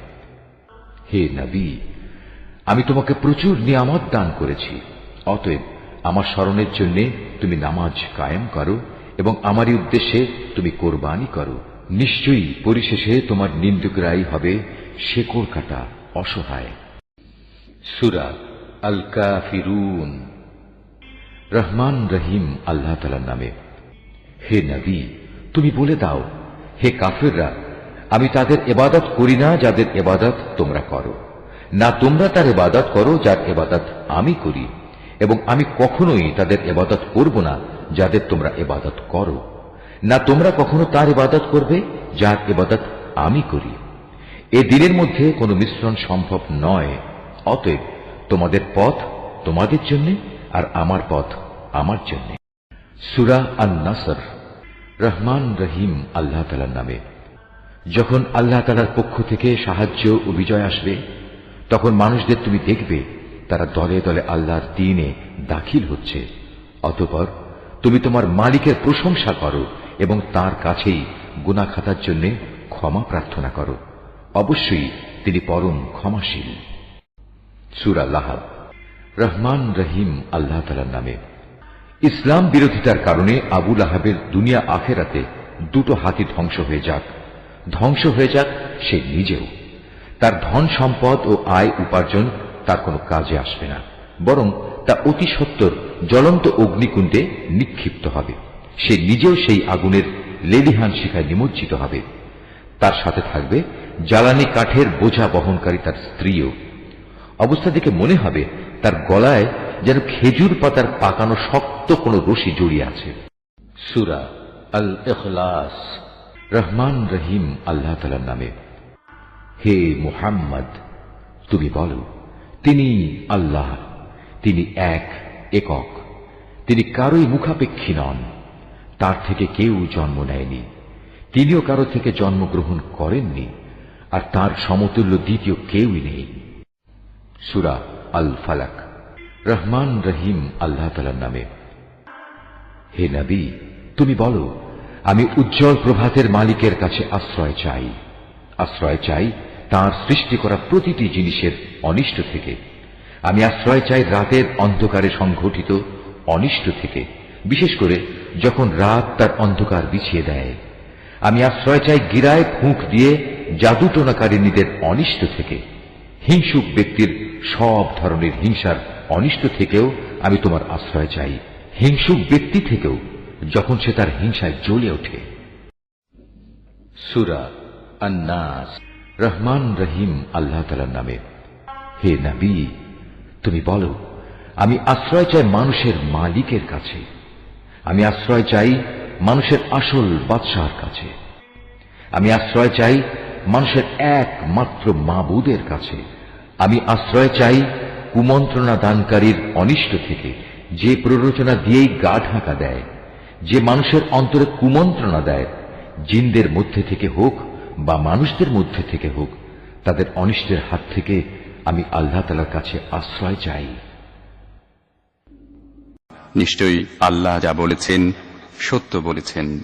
হে নবী, আমি তোমাকে প্রচুর নিয়ামত দান করেছি, অতএব আমার স্মরণের জন্য তুমি নামাজ কায়েম করো এবং আমারই উদ্দেশ্যে তুমি কোরবানি করো। নিশ্চয়ই পরিশেষে তোমার নিন্দুকরাই হবে শেকড় কাটা অসহায়। সূরা আল কাফিরুন। রহমান রহিম আল্লাহ তাআলার নামে। হে নবী, তুমি বলে দাও, হে কাফিররা, আমি তাদের ইবাদত করি না যাদের ইবাদত তোমরা করো, না তোমরা তার ইবাদত করো যার ইবাদত আমি করি, এবং আমি কখনোই তাদের ইবাদত করব না যাদের তোমরা ইবাদত করো, না তোমরা কখনো তার ইবাদত করবে যার ইবাদত আমি করি। এ দিনের মধ্যে কোনো মিশ্রণ সম্ভব নয়। অতএব তোমাদের পথ তোমাদের জন্য আর আমার পথ আমার জন্য। সূরা আন-নাসর। রহমান রহিম আল্লাহ তাআলার নামে। যখন আল্লাহ তাআলার পক্ষ থেকে সাহায্য ও বিজয় আসবে, তখন মানুষদের তুমি দেখবে তারা দলে দলে আল্লাহর দ্বীনে দাখিল হচ্ছে। অতঃপর তুমি তোমার মালিকের প্রশংসা করো এবং তার কাছেই গুনাহ খাতার জন্য ক্ষমা প্রার্থনা করো। অবশ্যই তিনি পরম ক্ষমাশীল। সূরা লাহাব। রহমান রহিম আল্লাহ তাআলার নামে। ইসলাম বিরোধিতার কারণে আবু লাহাবের দুনিয়া আখেরাতে দুটো হাতি ধ্বংস হয়ে যাক সে নিজেও। তার ধন সম্পদ ও আয় উপার্জন তার কোনো কাজে আসবে না, বরং তা অতি সত্বর জ্বলন্ত অগ্নিকুণ্ডে নিক্ষিপ্ত হবে। সে নিজেও সেই আগুনের লেলিহান শিখায় নিমজ্জিত হবে। তার সাথে থাকবে জ্বালানি কাঠের বোঝা বহনকারী তার স্ত্রীও। অবস্থা দেখে মনে হবে তার গলায় যেন খেজুর পাতার পাকানো শক্ত কোনো রশি জড়িয়ে আছে। সূরা আল ইখলাস। রহমান রহিম আল্লাহ তাআলার নামে। হে মুহাম্মদ, তুমি বলো, তিনি আল্লাহ, তিনি একক, তিনি কারোই মুখাপেক্ষী নন, তার থেকে কেউ জন্ম নেয়নি, তিনিও কারো থেকে জন্মগ্রহণ করেননি, আর তার সমতুল্য দ্বিতীয় কেউই নেই। সূরা আল ফালাক। রহমান রহিম আল্লাহ তাআলার নামে। হে নবী, তুমি বলো, আমি উজ্জ্বল প্রভাতের মালিকের কাছে আশ্রয় চাই তার সৃষ্টি করা প্রতিটি জিনিসের অনিষ্ট থেকে। আমি আশ্রয় চাই রাতের অন্ধকারে সংঘটিত অনিষ্ট থেকে, বিশেষ করে যখন রাত তার অন্ধকার বিছিয়ে দেয়। আমি আশ্রয় চাই গিরায় ফুঁক দিয়ে জাদুটোনাকারিনীদের অনিষ্ট থেকে। হিংসুক ব্যক্তির সব ধরনের হিংসার অনিষ্ট থেকেও আমি তোমার আশ্রয় চাই, হিংসুক ব্যক্তি থেকেও যখন সে তার হিংসায় জ্বলে ওঠে। সূরা আন-নাস। রহমান রহিম আল্লাহ তাআলার নামে। হে নবী, তুমি বলো, আমি আশ্রয় চাই মানুষের মালিকের কাছে, আমি আশ্রয় চাই মানুষের আসল বাদশাহর কাছে, আমি আশ্রয় চাই মানুষের একমাত্র মাবুদের কাছে, আমি আশ্রয় চাই কুমন্ত্রণা দানকারীর অনিষ্ট থেকে যে প্ররোচনা দিয়েই গা ঢাকা দেয়, যে মানুষের অন্তরে কুমন্ত্রণা দেয়, জিনদের মধ্যে থেকে হোক বা মানুষদের মধ্যে থেকে হোক, তাদের অনিষ্টের হাত থেকে আমি আল্লাহ তাআলার কাছে আশ্রয় চাই। নিশ্চয়ই আল্লাহ যা বলেছেন সত্য বলেছেন।